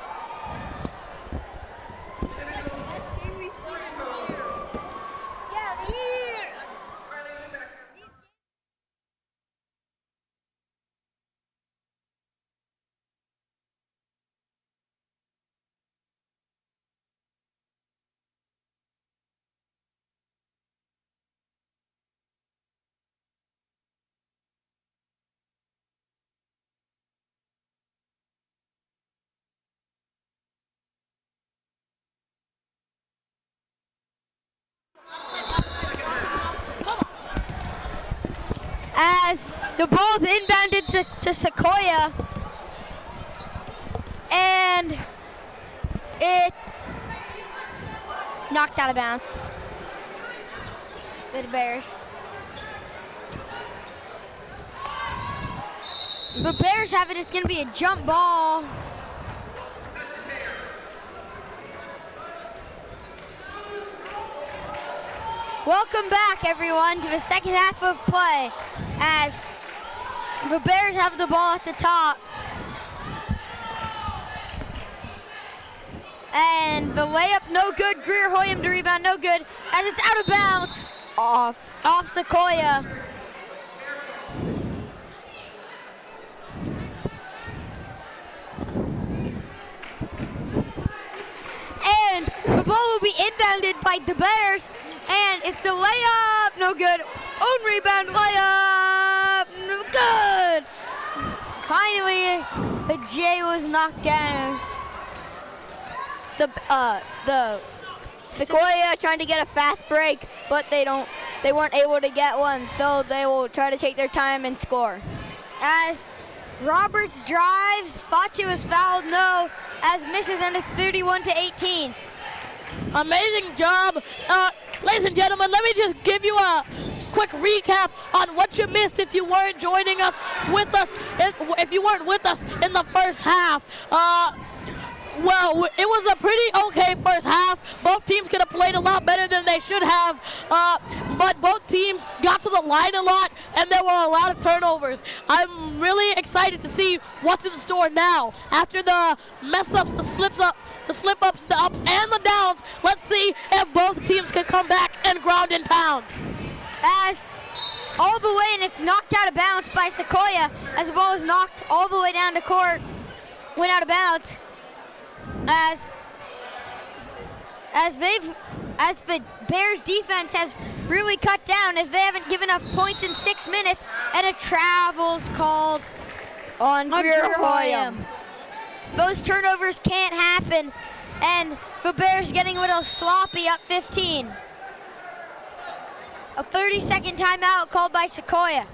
As the ball's inbounded to Sequoia, and it knocked out of bounds. The Bears. The Bears have it. It's going to be a jump ball. Welcome back, everyone, to the second half of play as the Bears have the ball at the top. And the layup, no good. Greer Hoyam to rebound, no good. As it's out of bounds. Off Sequoia. And the ball will be inbounded by the Bears. And it's a layup, no good. Own rebound, layup, no good. Finally, the J was knocked down. The Sequoia trying to get a fast break, but they weren't able to get one, so they will try to take their time and score. As Roberts drives, Facci was fouled, no, as misses, and it's 31-18. Amazing job. Ladies and gentlemen, let me just give you a quick recap on what you missed if you weren't joining us if you weren't with us in the first half. Well, it was a pretty okay first half. Both teams could have played a lot better than they should have, but both teams got to the line a lot, and there were a lot of turnovers. I'm really excited to see what's in store now. After the mess-ups, the slip-ups, the ups, and the downs, let's see if both teams can come back and ground and pound. As all the way, and it's knocked out of bounds by Sequoia, as the ball is knocked all the way down the court, went out of bounds. As as the Bears defense has really cut down, as they haven't given up points in 6 minutes, and a travel's called On Greer Hoyam. Those turnovers can't happen, and the Bears getting a little sloppy, up 15. A 30-second timeout called by Sequoia.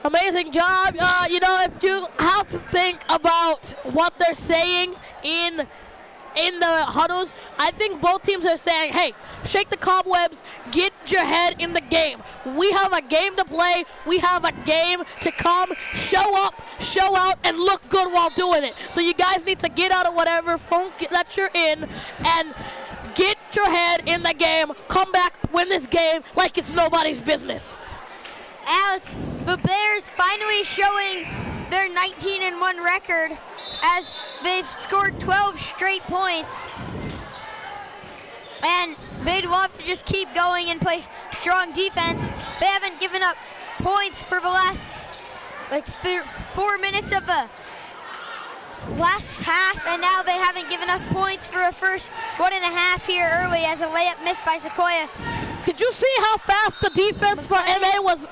Amazing job. You know, if you have to think about what they're saying in the huddles, I think both teams are saying, hey, shake the cobwebs, get your head in the game. We have a game to play. We have a game to come. Show up, show out, and look good while doing it. So you guys need to get out of whatever funk that you're in and get your head in the game. Come back, win this game like it's nobody's business. Alex, the Bears finally showing their 19-1 record as they've scored 12 straight points. And they'd love to just keep going and play strong defense. They haven't given up points for the last 4 minutes of the last half, and now they haven't given up points for a first 1.5 here early as a layup missed by Sequoia. Did you see how fast the defense for MA was?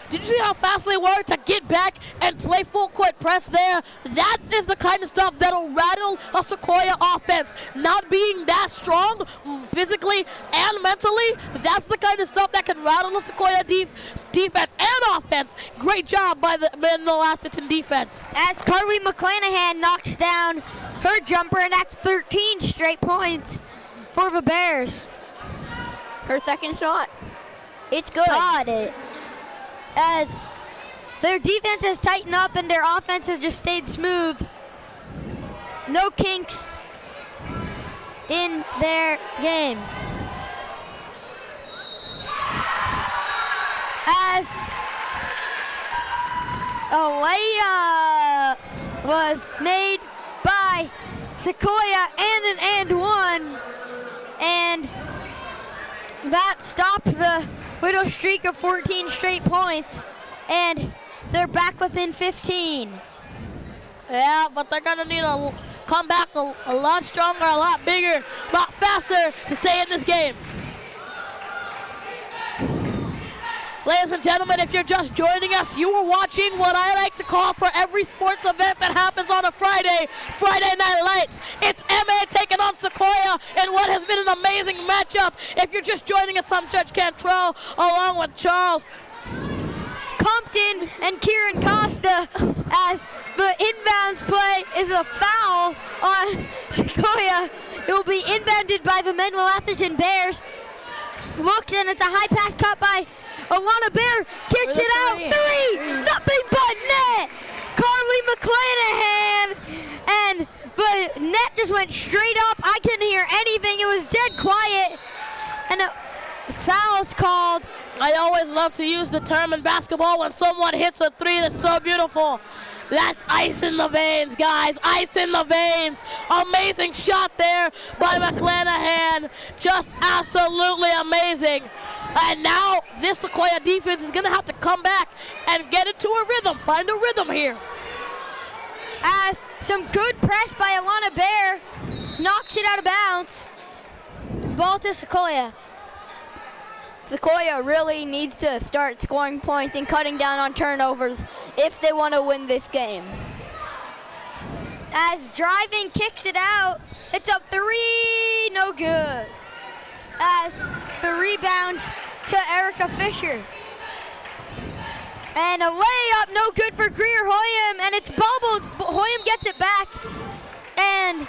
Did you see how fast they were to get back and play full court press there? That is the kind of stuff that'll rattle a Sequoia offense. Not being that strong physically and mentally, that's the kind of stuff that can rattle a Sequoia defense and offense. Great job by the Manuel Atherton defense. As Carly McClanahan knocks down her jumper, and that's 13 straight points for the Bears. Her second shot. It's good. Got it. As their defense has tightened up and their offense has just stayed smooth. No kinks in their game. As a layup was made by Sequoia and an and one. And that stopped the little streak of 14 straight points, and they're back within 15. Yeah, but they're going to need to come back a lot stronger, a lot bigger, a lot faster to stay in this game. Ladies and gentlemen, if you're just joining us, you are watching what I like to call for every sports event that happens on a Friday Night Lights. It's MA taking on Sequoia in what has been an amazing matchup. If you're just joining us, I'm Judge Cantrell along with Charles Compton and Kieran Costa, as the inbounds play is a foul on Sequoia. It will be inbounded by the Manuel Atherton Bears. Looks, and it's a high pass cut by Alana Bear, kicked it out, three, nothing but net. Carly McClanahan, and the net just went straight up. I couldn't hear anything. It was dead quiet, and a foul's called. I always love to use the term in basketball when someone hits a three that's so beautiful. That's ice in the veins, guys. Ice in the veins. Amazing shot there by McClanahan. Just absolutely amazing. And now this Sequoia defense is going to have to come back and get into a rhythm, find a rhythm here. As some good press by Alana Bear knocks it out of bounds. Ball to Sequoia. Sequoia really needs to start scoring points and cutting down on turnovers if they want to win this game. As driving kicks it out, it's a three, no good. As the rebound to Erica Fisher. And a layup, no good for Greer Hoyam, and it's bubbled. Hoyam gets it back, and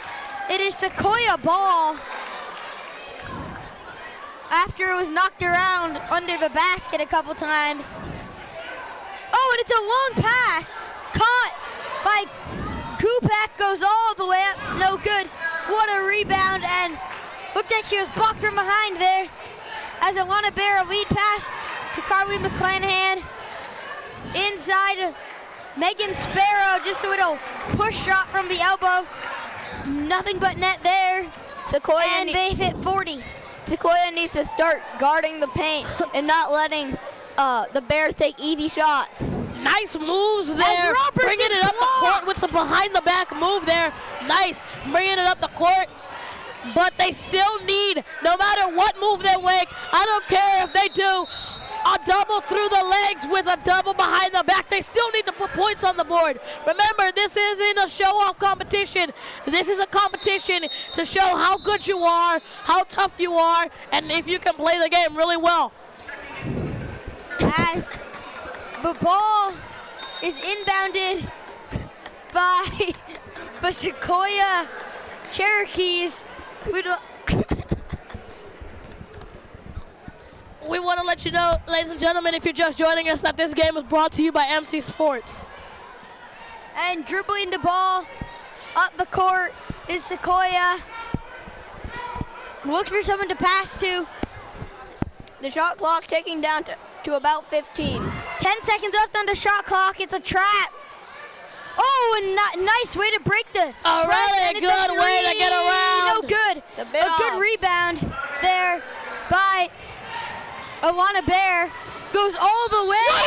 it is Sequoia ball after it was knocked around under the basket a couple times. Oh, and it's a long pass, caught by Kupak, goes all the way up, no good. What a rebound, and looked like she was blocked from behind there. As Alana Bear, a lead pass to Carly McClanahan. Inside, Megan Sparrow, just a little push shot from the elbow. Nothing but net there. Sequoia and they hit 40. Sequoia needs to start guarding the paint and not letting the Bears take easy shots. Nice moves there. Bringing it up the court with the behind the back move there. Nice. Bringing it up the court. But they still need, no matter what move they make, I don't care if they do a double through the legs with a double behind the back, they still need to put points on the board. Remember, this isn't a show-off competition. This is a competition to show how good you are, how tough you are, and if you can play the game really well. As the ball is inbounded by the Sequoia Cherokees. We want to let you know, ladies and gentlemen, if you're just joining us, that this game is brought to you by MC Sports. And dribbling the ball up the court is Sequoia. Looks for someone to pass to. The shot clock ticking down to about 15. 10 seconds left on the shot clock. It's a trap. Oh, and nice way to break the a really good way to get around. No good. A good rebound there by Alana Bear. Goes all the way. What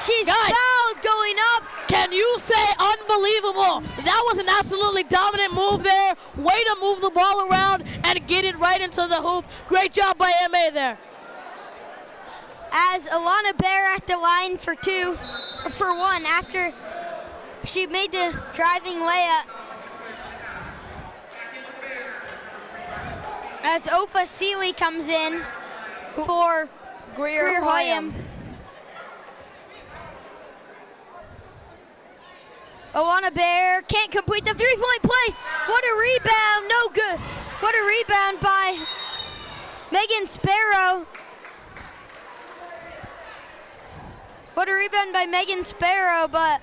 She's fouled going up. Can you say unbelievable? That was an absolutely dominant move there. Way to move the ball around and get it right into the hoop. Great job by MA there. As Alana Bear at the line for one after she made the driving layup. As Ofa Seeley comes in for Greer Hoyam. Alana Bear can't complete the three-point play. What a rebound, no good. What a rebound by Megan Sparrow. What a rebound by Megan Sparrow, but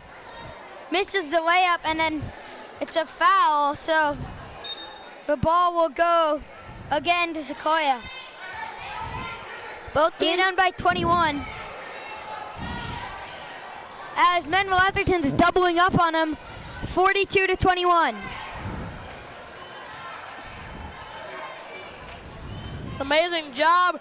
misses the layup, and then it's a foul, so the ball will go again to Sequoia. Both teams down by 21. As Manuel Atherton's doubling up on him, 42-21. Amazing job.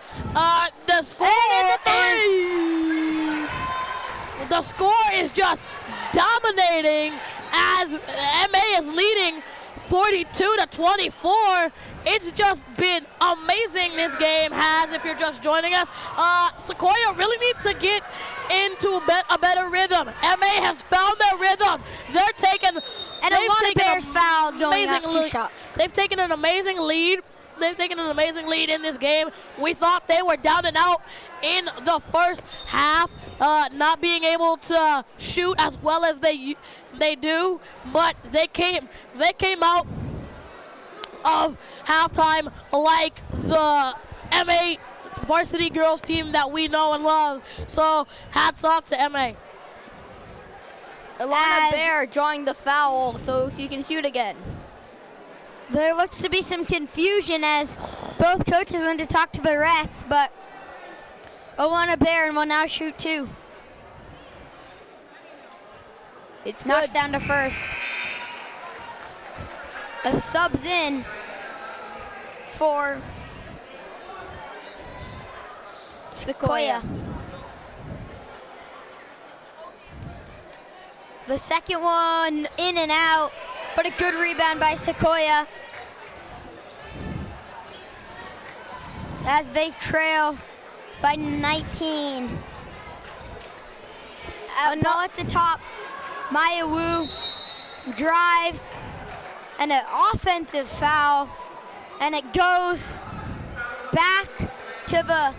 The score is just dominating as MA is leading 42-24. It's just been amazing, this game has, if you're just joining us. Sequoia really needs to get into a better rhythm. MA has found their rhythm. They're taking... And Alana Bear's fouled going up 2 shots. They've taken an amazing lead. They've taken an amazing lead in this game. We thought they were down and out in the first half, not being able to shoot as well as they do, but they came out of halftime like the MA varsity girls team that we know and love. So hats off to MA. Alana Bear drawing the foul so she can shoot again. There looks to be some confusion as both coaches went to talk to the ref, but Alana Bear will now shoot 2. It's knocks good. Down to first. A subs in for Sequoia. The second one in and out, but a good rebound by Sequoia. As they trail by 19. Ball at the top. Maya Wu drives, and an offensive foul, and it goes back to the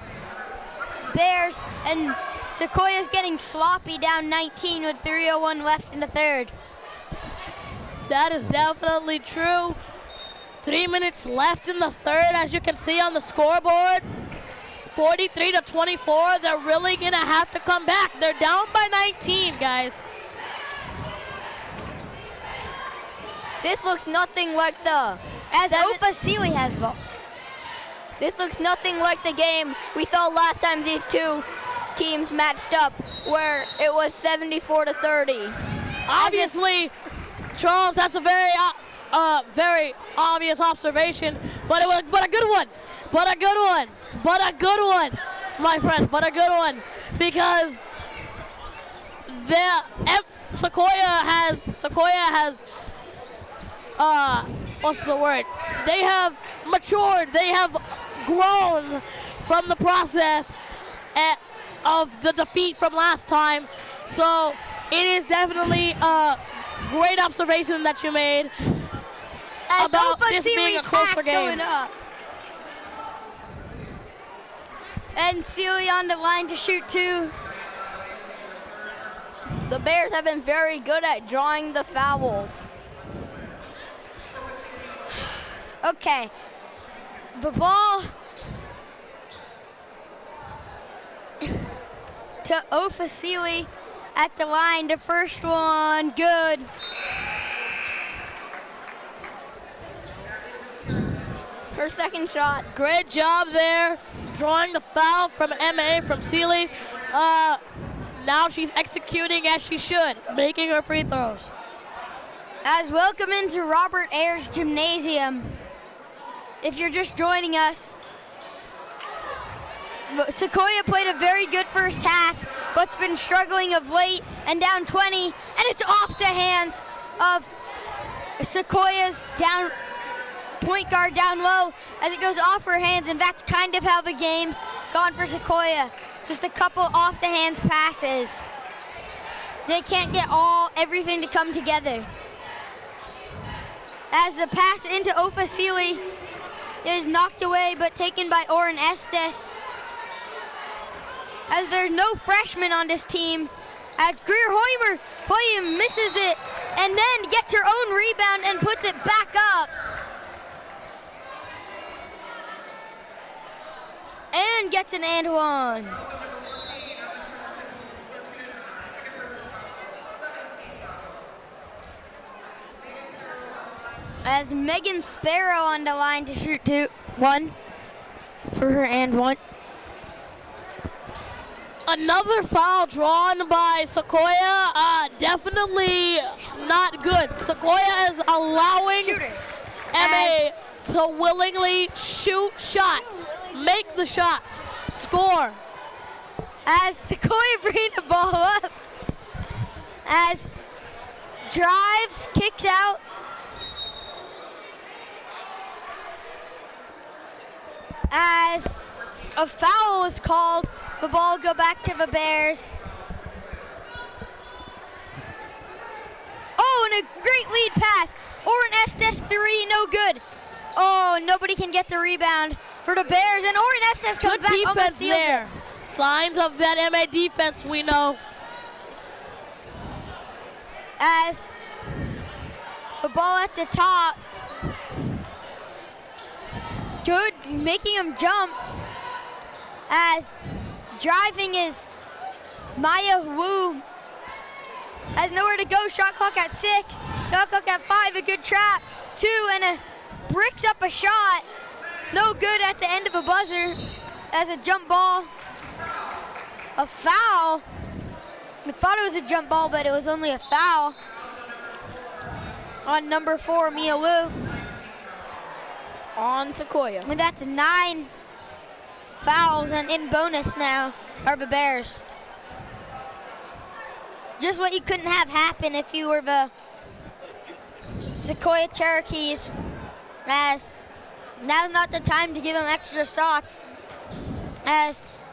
Bears, and Sequoia's getting sloppy down 19 with 3:01 left in the third. That is definitely true. 3 minutes left in the third, as you can see on the scoreboard. 43-24, they're really gonna have to come back. They're down by 19, guys. This looks nothing like the... As Ofa Seeley has ball. This looks nothing like the game we saw last time these two teams matched up, where it was 74-30. Obviously, Charles, that's a very obvious observation, but a good one. But a good one, my friend, but a good one. Because Sequoia has what's the word? They have matured. They have grown from the process of the defeat from last time. So it is definitely a great observation that you made about this being a closer game. And Sealy on the line to shoot 2. The Bears have been very good at drawing the fouls. Okay. The ball to Ofasili at the line. The first one, good. Her second shot. Great job there, drawing the foul from MA from Sealy. Now she's executing as she should, making her free throws. As welcome into Robert Ayers Gymnasium. If you're just joining us, Sequoia played a very good first half, but's been struggling of late and down 20, and it's off the hands of Sequoia's point guard down low as it goes off her hands, and that's kind of how the game's gone for Sequoia. Just a couple off the hands passes. They can't get everything to come together. As the pass into Opasili is knocked away but taken by Oren Estes. As there's no freshman on this team, as Greer Hoyer misses it and then gets her own rebound and puts it back up. And gets an and one. As Megan Sparrow on the line to shoot 1 for her and 1. Another foul drawn by Sequoia, definitely not good. Sequoia is allowing MA to willingly shoot shots, make the shots, score. As Sequoia brings the ball up, as drives, kicks out. As a foul is called, the ball go back to the Bears. Oh, and a great lead pass. Oren Estes 3, no good. Oh, nobody can get the rebound for the Bears, and Oren Estes comes back. Good defense there. Signs of that MA defense, we know. As the ball at the top. Good, making him jump. As driving is Maya Wu. Has nowhere to go. Shot clock at 6. Shot clock at 5. A good trap. 2 and bricks up a shot. No good at the end of a buzzer. As a jump ball. A foul. I thought it was a jump ball, but it was only a foul on number 4, Mia Wu. On Sequoia. And that's 9 fouls, and in bonus now are the Bears. Just what you couldn't have happen if you were the Sequoia Cherokees, as now's not the time to give them extra shots.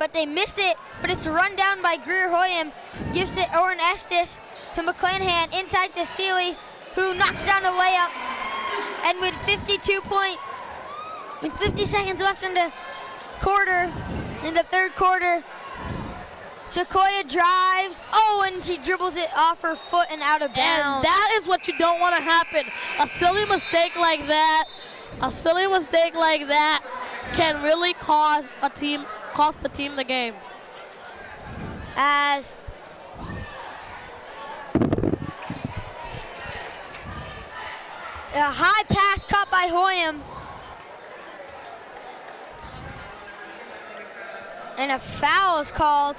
But they miss it, but it's run down by Greer Hoyam. Gives it Oren Estes to McClanahan inside to Sealy, who knocks down a layup. And with 50 seconds left in the third quarter, Sequoia drives. Oh, and she dribbles it off her foot and out of bounds. And that is what you don't want to happen. A silly mistake like that can really cost the team the game. As a high pass caught by Hoyam. And a foul is called.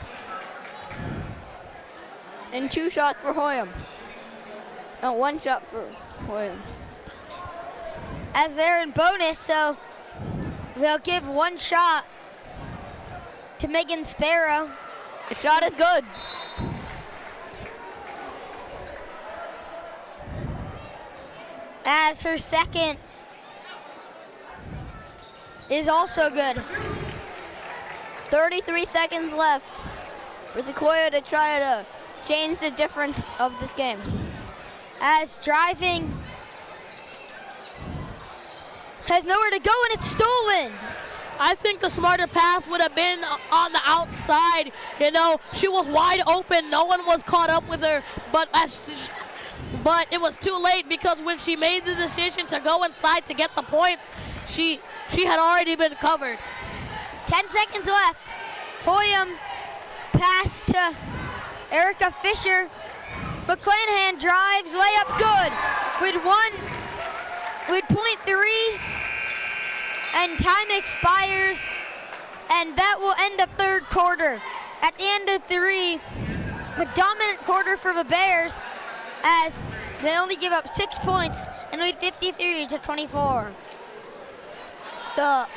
And 2 shots for Hoyam. No, 1 shot for Hoyam. As they're in bonus, so they'll give 1 shot to Megan Sparrow. The shot is good. as her second is also good. 33 seconds left for Sequoia to try to change the difference of this game. As driving has nowhere to go and it's stolen. I think the smarter pass would have been on the outside. You know, she was wide open. No one was caught up with her, but it was too late because when she made the decision to go inside to get the points, she had already been covered. 10 seconds left. Hoyam pass to Erica Fisher. McClanahan drives, layup good. With .3, and time expires, and that will end the third quarter. At the end of 3, a dominant quarter for the Bears as they only give up 6 points and lead 53-24. The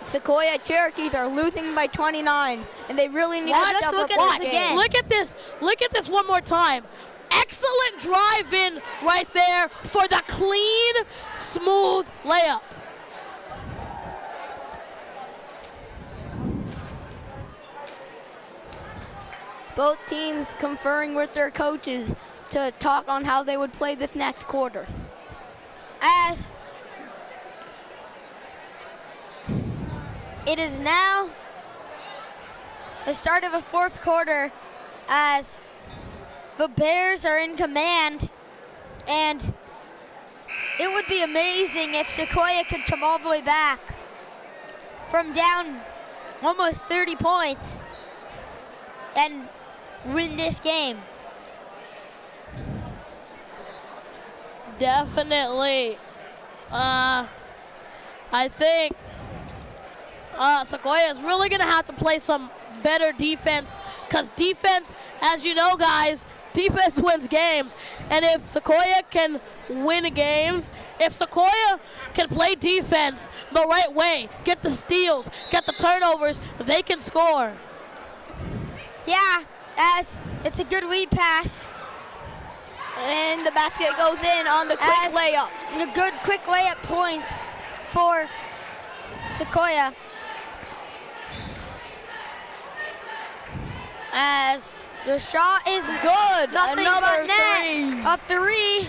Sequoia Cherokees are losing by 29, and they really need to Let's step look up at this this game. again. Look at this one more time. Excellent drive in right there for the clean, smooth layup. Both teams conferring with their coaches to talk on how they would play this next quarter. As it is now the start of a fourth quarter as the Bears are in command, and it would be amazing if Sequoia could come all the way back from down almost 30 points and win this game. Definitely. I think Sequoia is really going to have to play some better defense, because defense, as you know, guys, defense wins games. And if Sequoia can win games, if Sequoia can play defense the right way, get the steals, get the turnovers, they can score. Yeah, as it's a good lead pass. And the basket goes in on the quick layup. The good quick layup points for Sequoia. As the shot is Good. nothing Another but net. three. A three.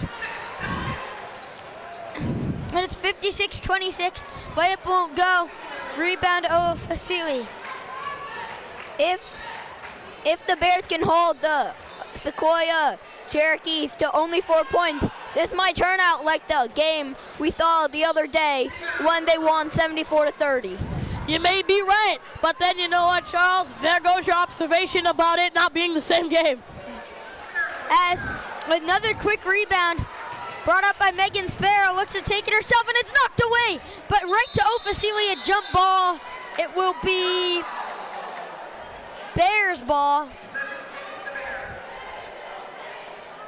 And it's 56-26. Layup won't go. Rebound Vasily. If the Bears can hold the Sequoia Cherokees to only 4 points, this might turn out like the game we saw the other day when they won 74-30. You may be right, but then you know what, Charles? There goes your observation about it not being the same game. As another quick rebound brought up by Megan Sparrow, looks to take it herself, and it's knocked away. But right to Vasily, a jump ball. It will be Bears ball.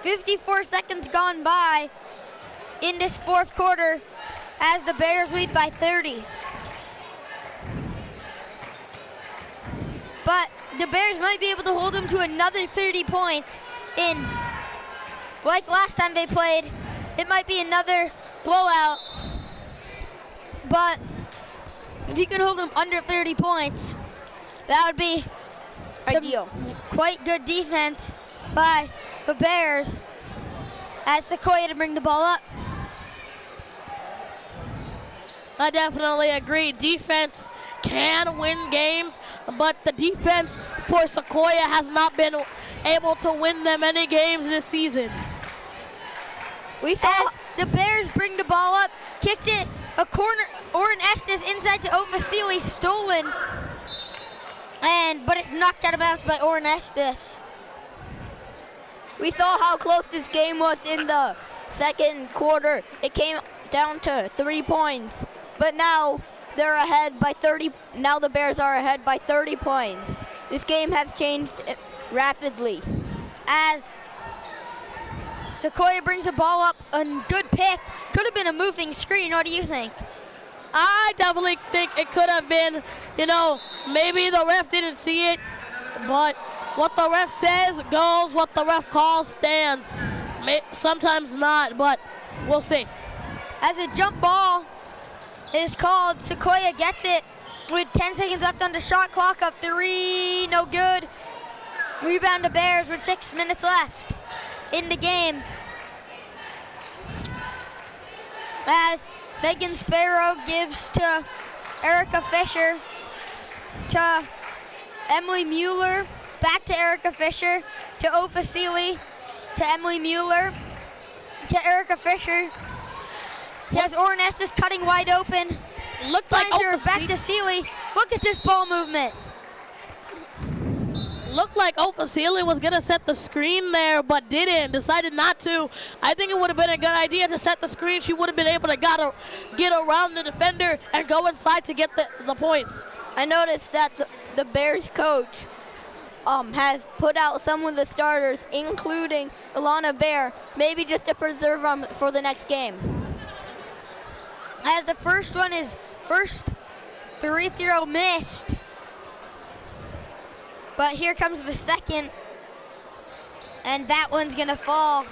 54 seconds gone by in this fourth quarter as the Bears lead by 30. But the Bears might be able to hold them to another 30 points in, like last time they played. It might be another blowout. But if you can hold them under 30 points, that would be Ideal. quite good defense by the Bears as Sequoia to bring the ball up. I definitely agree. Defense can win games, but the defense for Sequoia has not been able to win them any games this season. We saw as the Bears bring the ball up, kicks it a corner. Oren Estes inside to Vasily, stolen, but it's knocked out of bounds by Oren Estes. We saw how close this game was in the second quarter. It came down to 3 points, but now they're ahead by 30. Now the Bears are ahead by 30 points. This game has changed rapidly. As Sequoia brings the ball up, a good pick. Could have been a moving screen. What do you think? I definitely think it could have been, maybe the ref didn't see it, but what the ref says goes, what the ref calls stands. Sometimes not, but we'll see. As a jump ball is called, Sequoia gets it with 10 seconds left on the shot clock. Up 3, no good. Rebound to Bears with 6 minutes left in the game. As Megan Sparrow gives to Erica Fisher, to Emily Mueller, back to Erica Fisher, to Ofa Seeley, to Emily Mueller, to Erica Fisher. Yes, Oren Estes cutting wide open. Looked like Finds her back to Seeley. Look at this ball movement. Looked like Ofa was going to set the screen there, but didn't. Decided not to. I think it would have been a good idea to set the screen. She would have been able to get around the defender and go inside to get the points. I noticed that the Bears coach has put out some of the starters, including Ilana Bear, maybe just to preserve them for the next game. As the first free throw missed. But here comes the second, and that one's gonna fall.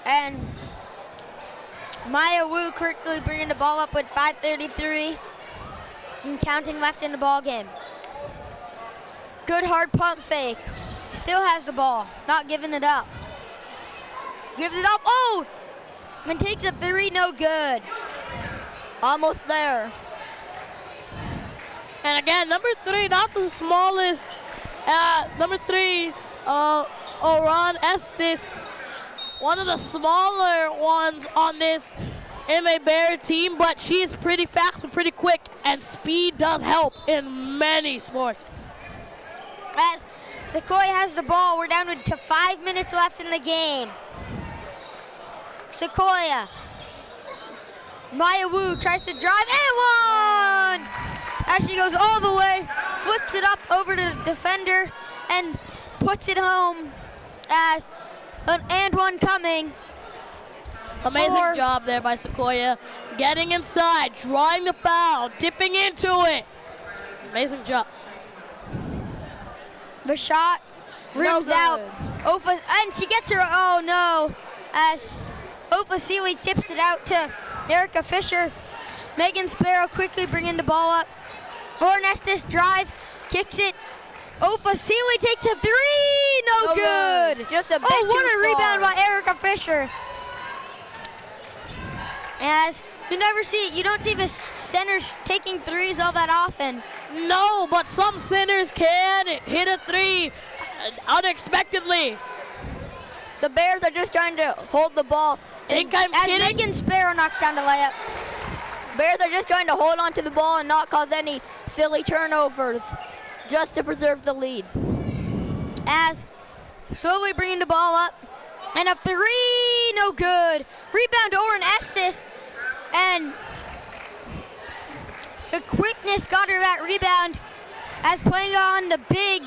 And Maya Wu quickly bringing the ball up with 5:33 and counting left in the ball game. Good hard pump fake. Still has the ball, not giving it up. Gives it up, oh! And takes a 3, no good. Almost there. And again, number 3, not the smallest. Number 3, Oran Estes, one of the smaller ones on this MA Bear team, but she's pretty fast and pretty quick, and speed does help in many sports. As Sequoia has the ball, we're down to 5 minutes left in the game. Sequoia. Maya Wu tries to drive and one! As she goes all the way, flips it up over to the defender and puts it home as an and one coming. Amazing job there by Sequoia. Getting inside, drawing the foul, dipping into it. Amazing job. The shot rims out. Ofa, and she gets her, oh no. As Ofa Seeley tips it out to Erica Fisher. Megan Sparrow quickly bringing the ball up. Oren Estes drives, kicks it. Ofa Seeley takes a 3, no good. Just a bit what too a rebound far. by Erica Fisher. As you don't see the centers taking threes all that often. No, but some centers can hit a 3 unexpectedly. The Bears are just trying to hold the ball. Think I'm kidding? As Megan Sparrow knocks down the layup. Bears are just trying to hold on to the ball and not cause any silly turnovers, just to preserve the lead. As slowly bringing the ball up, and a 3, no good. Rebound to Oren Estes, and the quickness got her that rebound. As playing on the big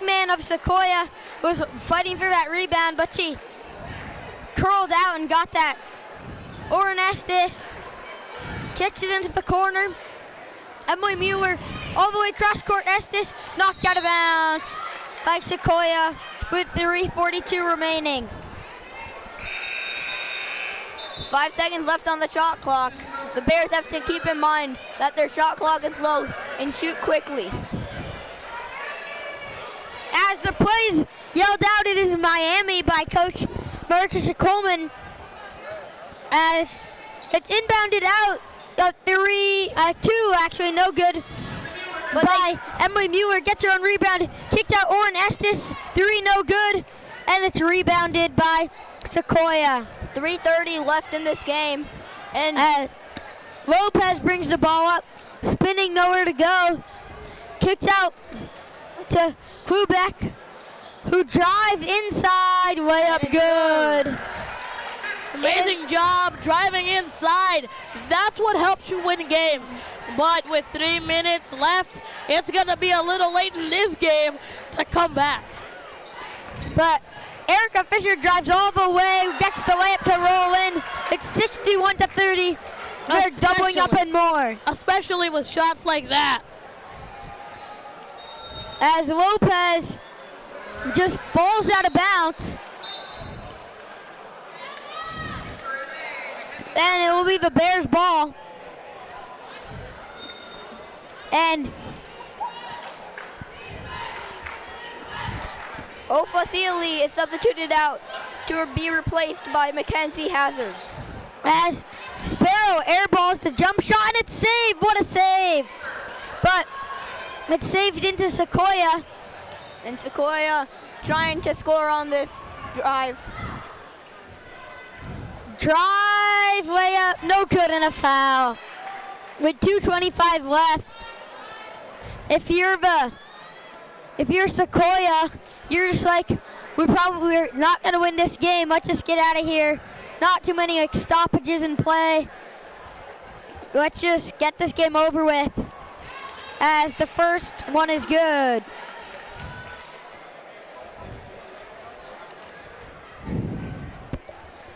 man of Sequoia was fighting for that rebound, but she curled out and got that. Oren Estes kicks it into the corner. Emily Mueller all the way across court. Estes knocked out of bounds by Sequoia with 3:42 remaining. 5 seconds left on the shot clock. The Bears have to keep in mind that their shot clock is low and shoot quickly. As the plays yelled out, it is Miami by Coach Marcus Coleman. As it's inbounded out, 2 actually, no good. By Emily Mueller, gets her on rebound, kicks out Oren Estes, 3 no good, and it's rebounded by Sequoia. 3:30 left in this game, and As Lopez brings the ball up, spinning nowhere to go, kicks out to Klubeck, who drives inside, way up good. Amazing job driving inside. That's what helps you win games. But with 3 minutes left, it's going to be a little late in this game to come back. But Erica Fisher drives all the way, gets the layup to roll in. It's 61-30. They're doubling up and more. Especially with shots like that. As Lopez just falls out of bounds. And it will be the Bears' ball. And Ofasili is substituted out to be replaced by Mackenzie Hazard. as Sparrow airballs the jump shot, and it's saved. What a save. But it's saved into Sequoia. And Sequoia trying to score on this drive. Drive, layup, no good, and a foul. With 2:25 left. If you're Sequoia, you're just like, we're not gonna win this game. Let's just get out of here. Not too many like stoppages in play. Let's just get this game over with, as the first one is good.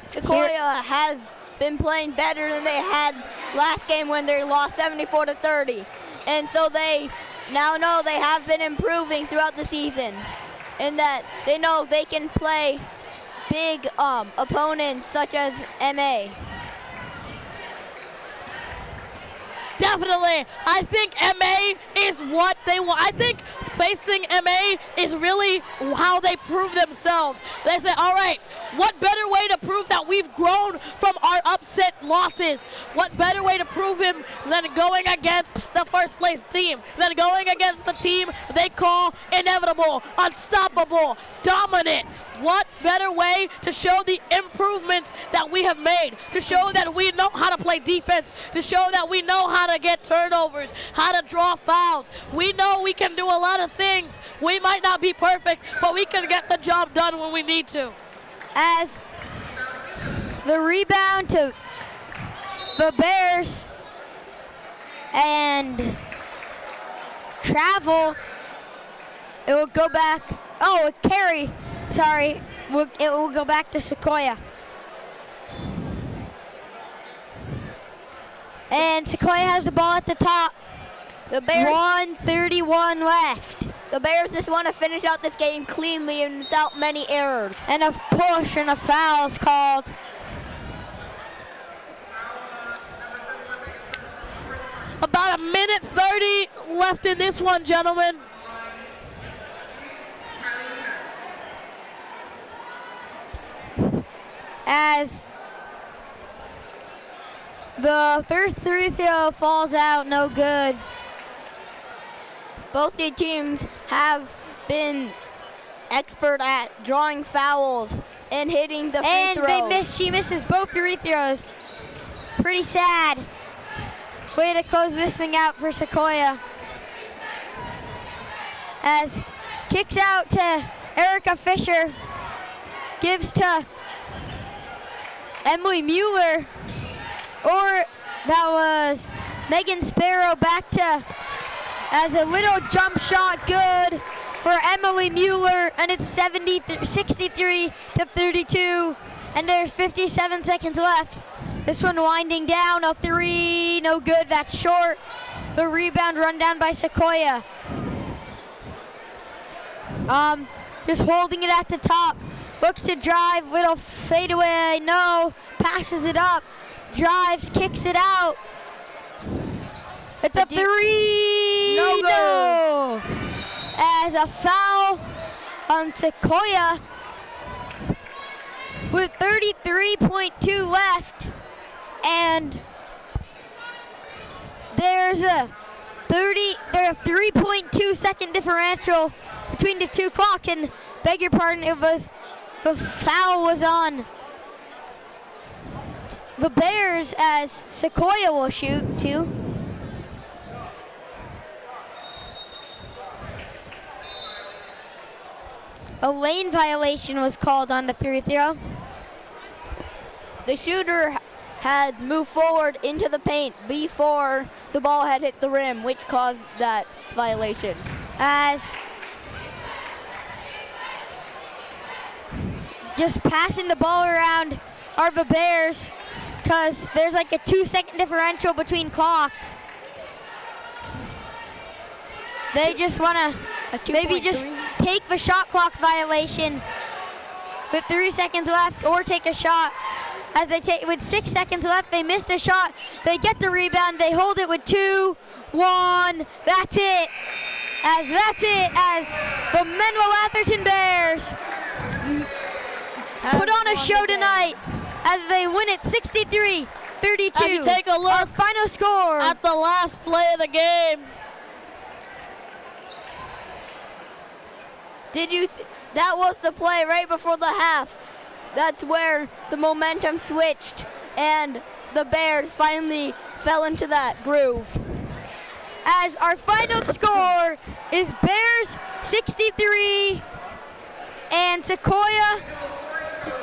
Sequoia has been playing better than they had last game when they lost 74-30. And so they now know they have been improving throughout the season, and that they know they can play big opponents such as MA. Definitely. I think MA is what they want. I think facing MA is really how they prove themselves. They say, all right, what better way to prove that we've grown from our upset losses? What better way to prove him than going against the first place team, than going against the team they call inevitable, unstoppable, dominant? What better way to show the improvements that we have made, to show that we know how to play defense, to show that we know how to get turnovers, how to draw fouls. We know we can do a lot of things. We might not be perfect, but we can get the job done when we need to. As the rebound to the Bears and travel, it will go back. Oh, a carry. Sorry, it will go back to Sequoia. And Sequoia has the ball at the top. The Bears, 1:31 left. the Bears just want to finish out this game cleanly and without many errors. And a push and a foul is called. About a minute 30 left in this one, gentlemen. As the first free throw falls out, no good. Both the teams have been expert at drawing fouls and hitting the free throws. And she misses both free throws. Pretty sad. Way to close this thing out for Sequoia. As kicks out to Erica Fisher, gives to Emily Mueller, or that was Megan Sparrow back to, as a little jump shot, good for Emily Mueller, and it's 63-32, and there's 57 seconds left. This one winding down, a three, no good, that's short. The rebound run down by Sequoia. Just holding it at the top. Looks to drive, little fadeaway, no. Passes it up, drives, kicks it out. It's a three, no. As a foul on Sequoia with 33.2 left. And there's a 3.2 second differential between the two clocks, and beg your pardon, the foul was on the Bears, as Sequoia will shoot too. A lane violation was called on the free throw. The shooter had moved forward into the paint before the ball had hit the rim, which caused that violation. As just passing the ball around are the Bears, because there's like a 2 second differential between clocks. They just want to maybe just take the shot clock violation with 3 seconds left or take a shot. As they take with 6 seconds left, they missed a shot. They get the rebound. They hold it with 2, 1. That's it. As the Menlo Atherton Bears put on a show tonight as they win it 63-32. As you take a look Our final score at the last play of the game. That was the play right before the half. That's where the momentum switched and the Bears finally fell into that groove. As our final score is Bears 63 and Sequoia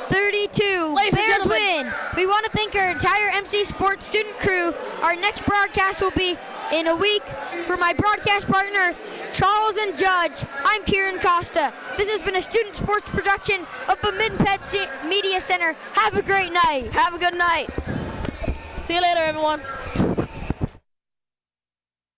32. Ladies and Bears gentlemen. win. We want to thank our entire MC Sports student crew. Our next broadcast will be in a week. For my broadcast partner, Charles and Judge, I'm Kieran Costa. This has been a student sports production of the Mid-Pet Media Center. Have a great night. Have a good night. See you later, everyone.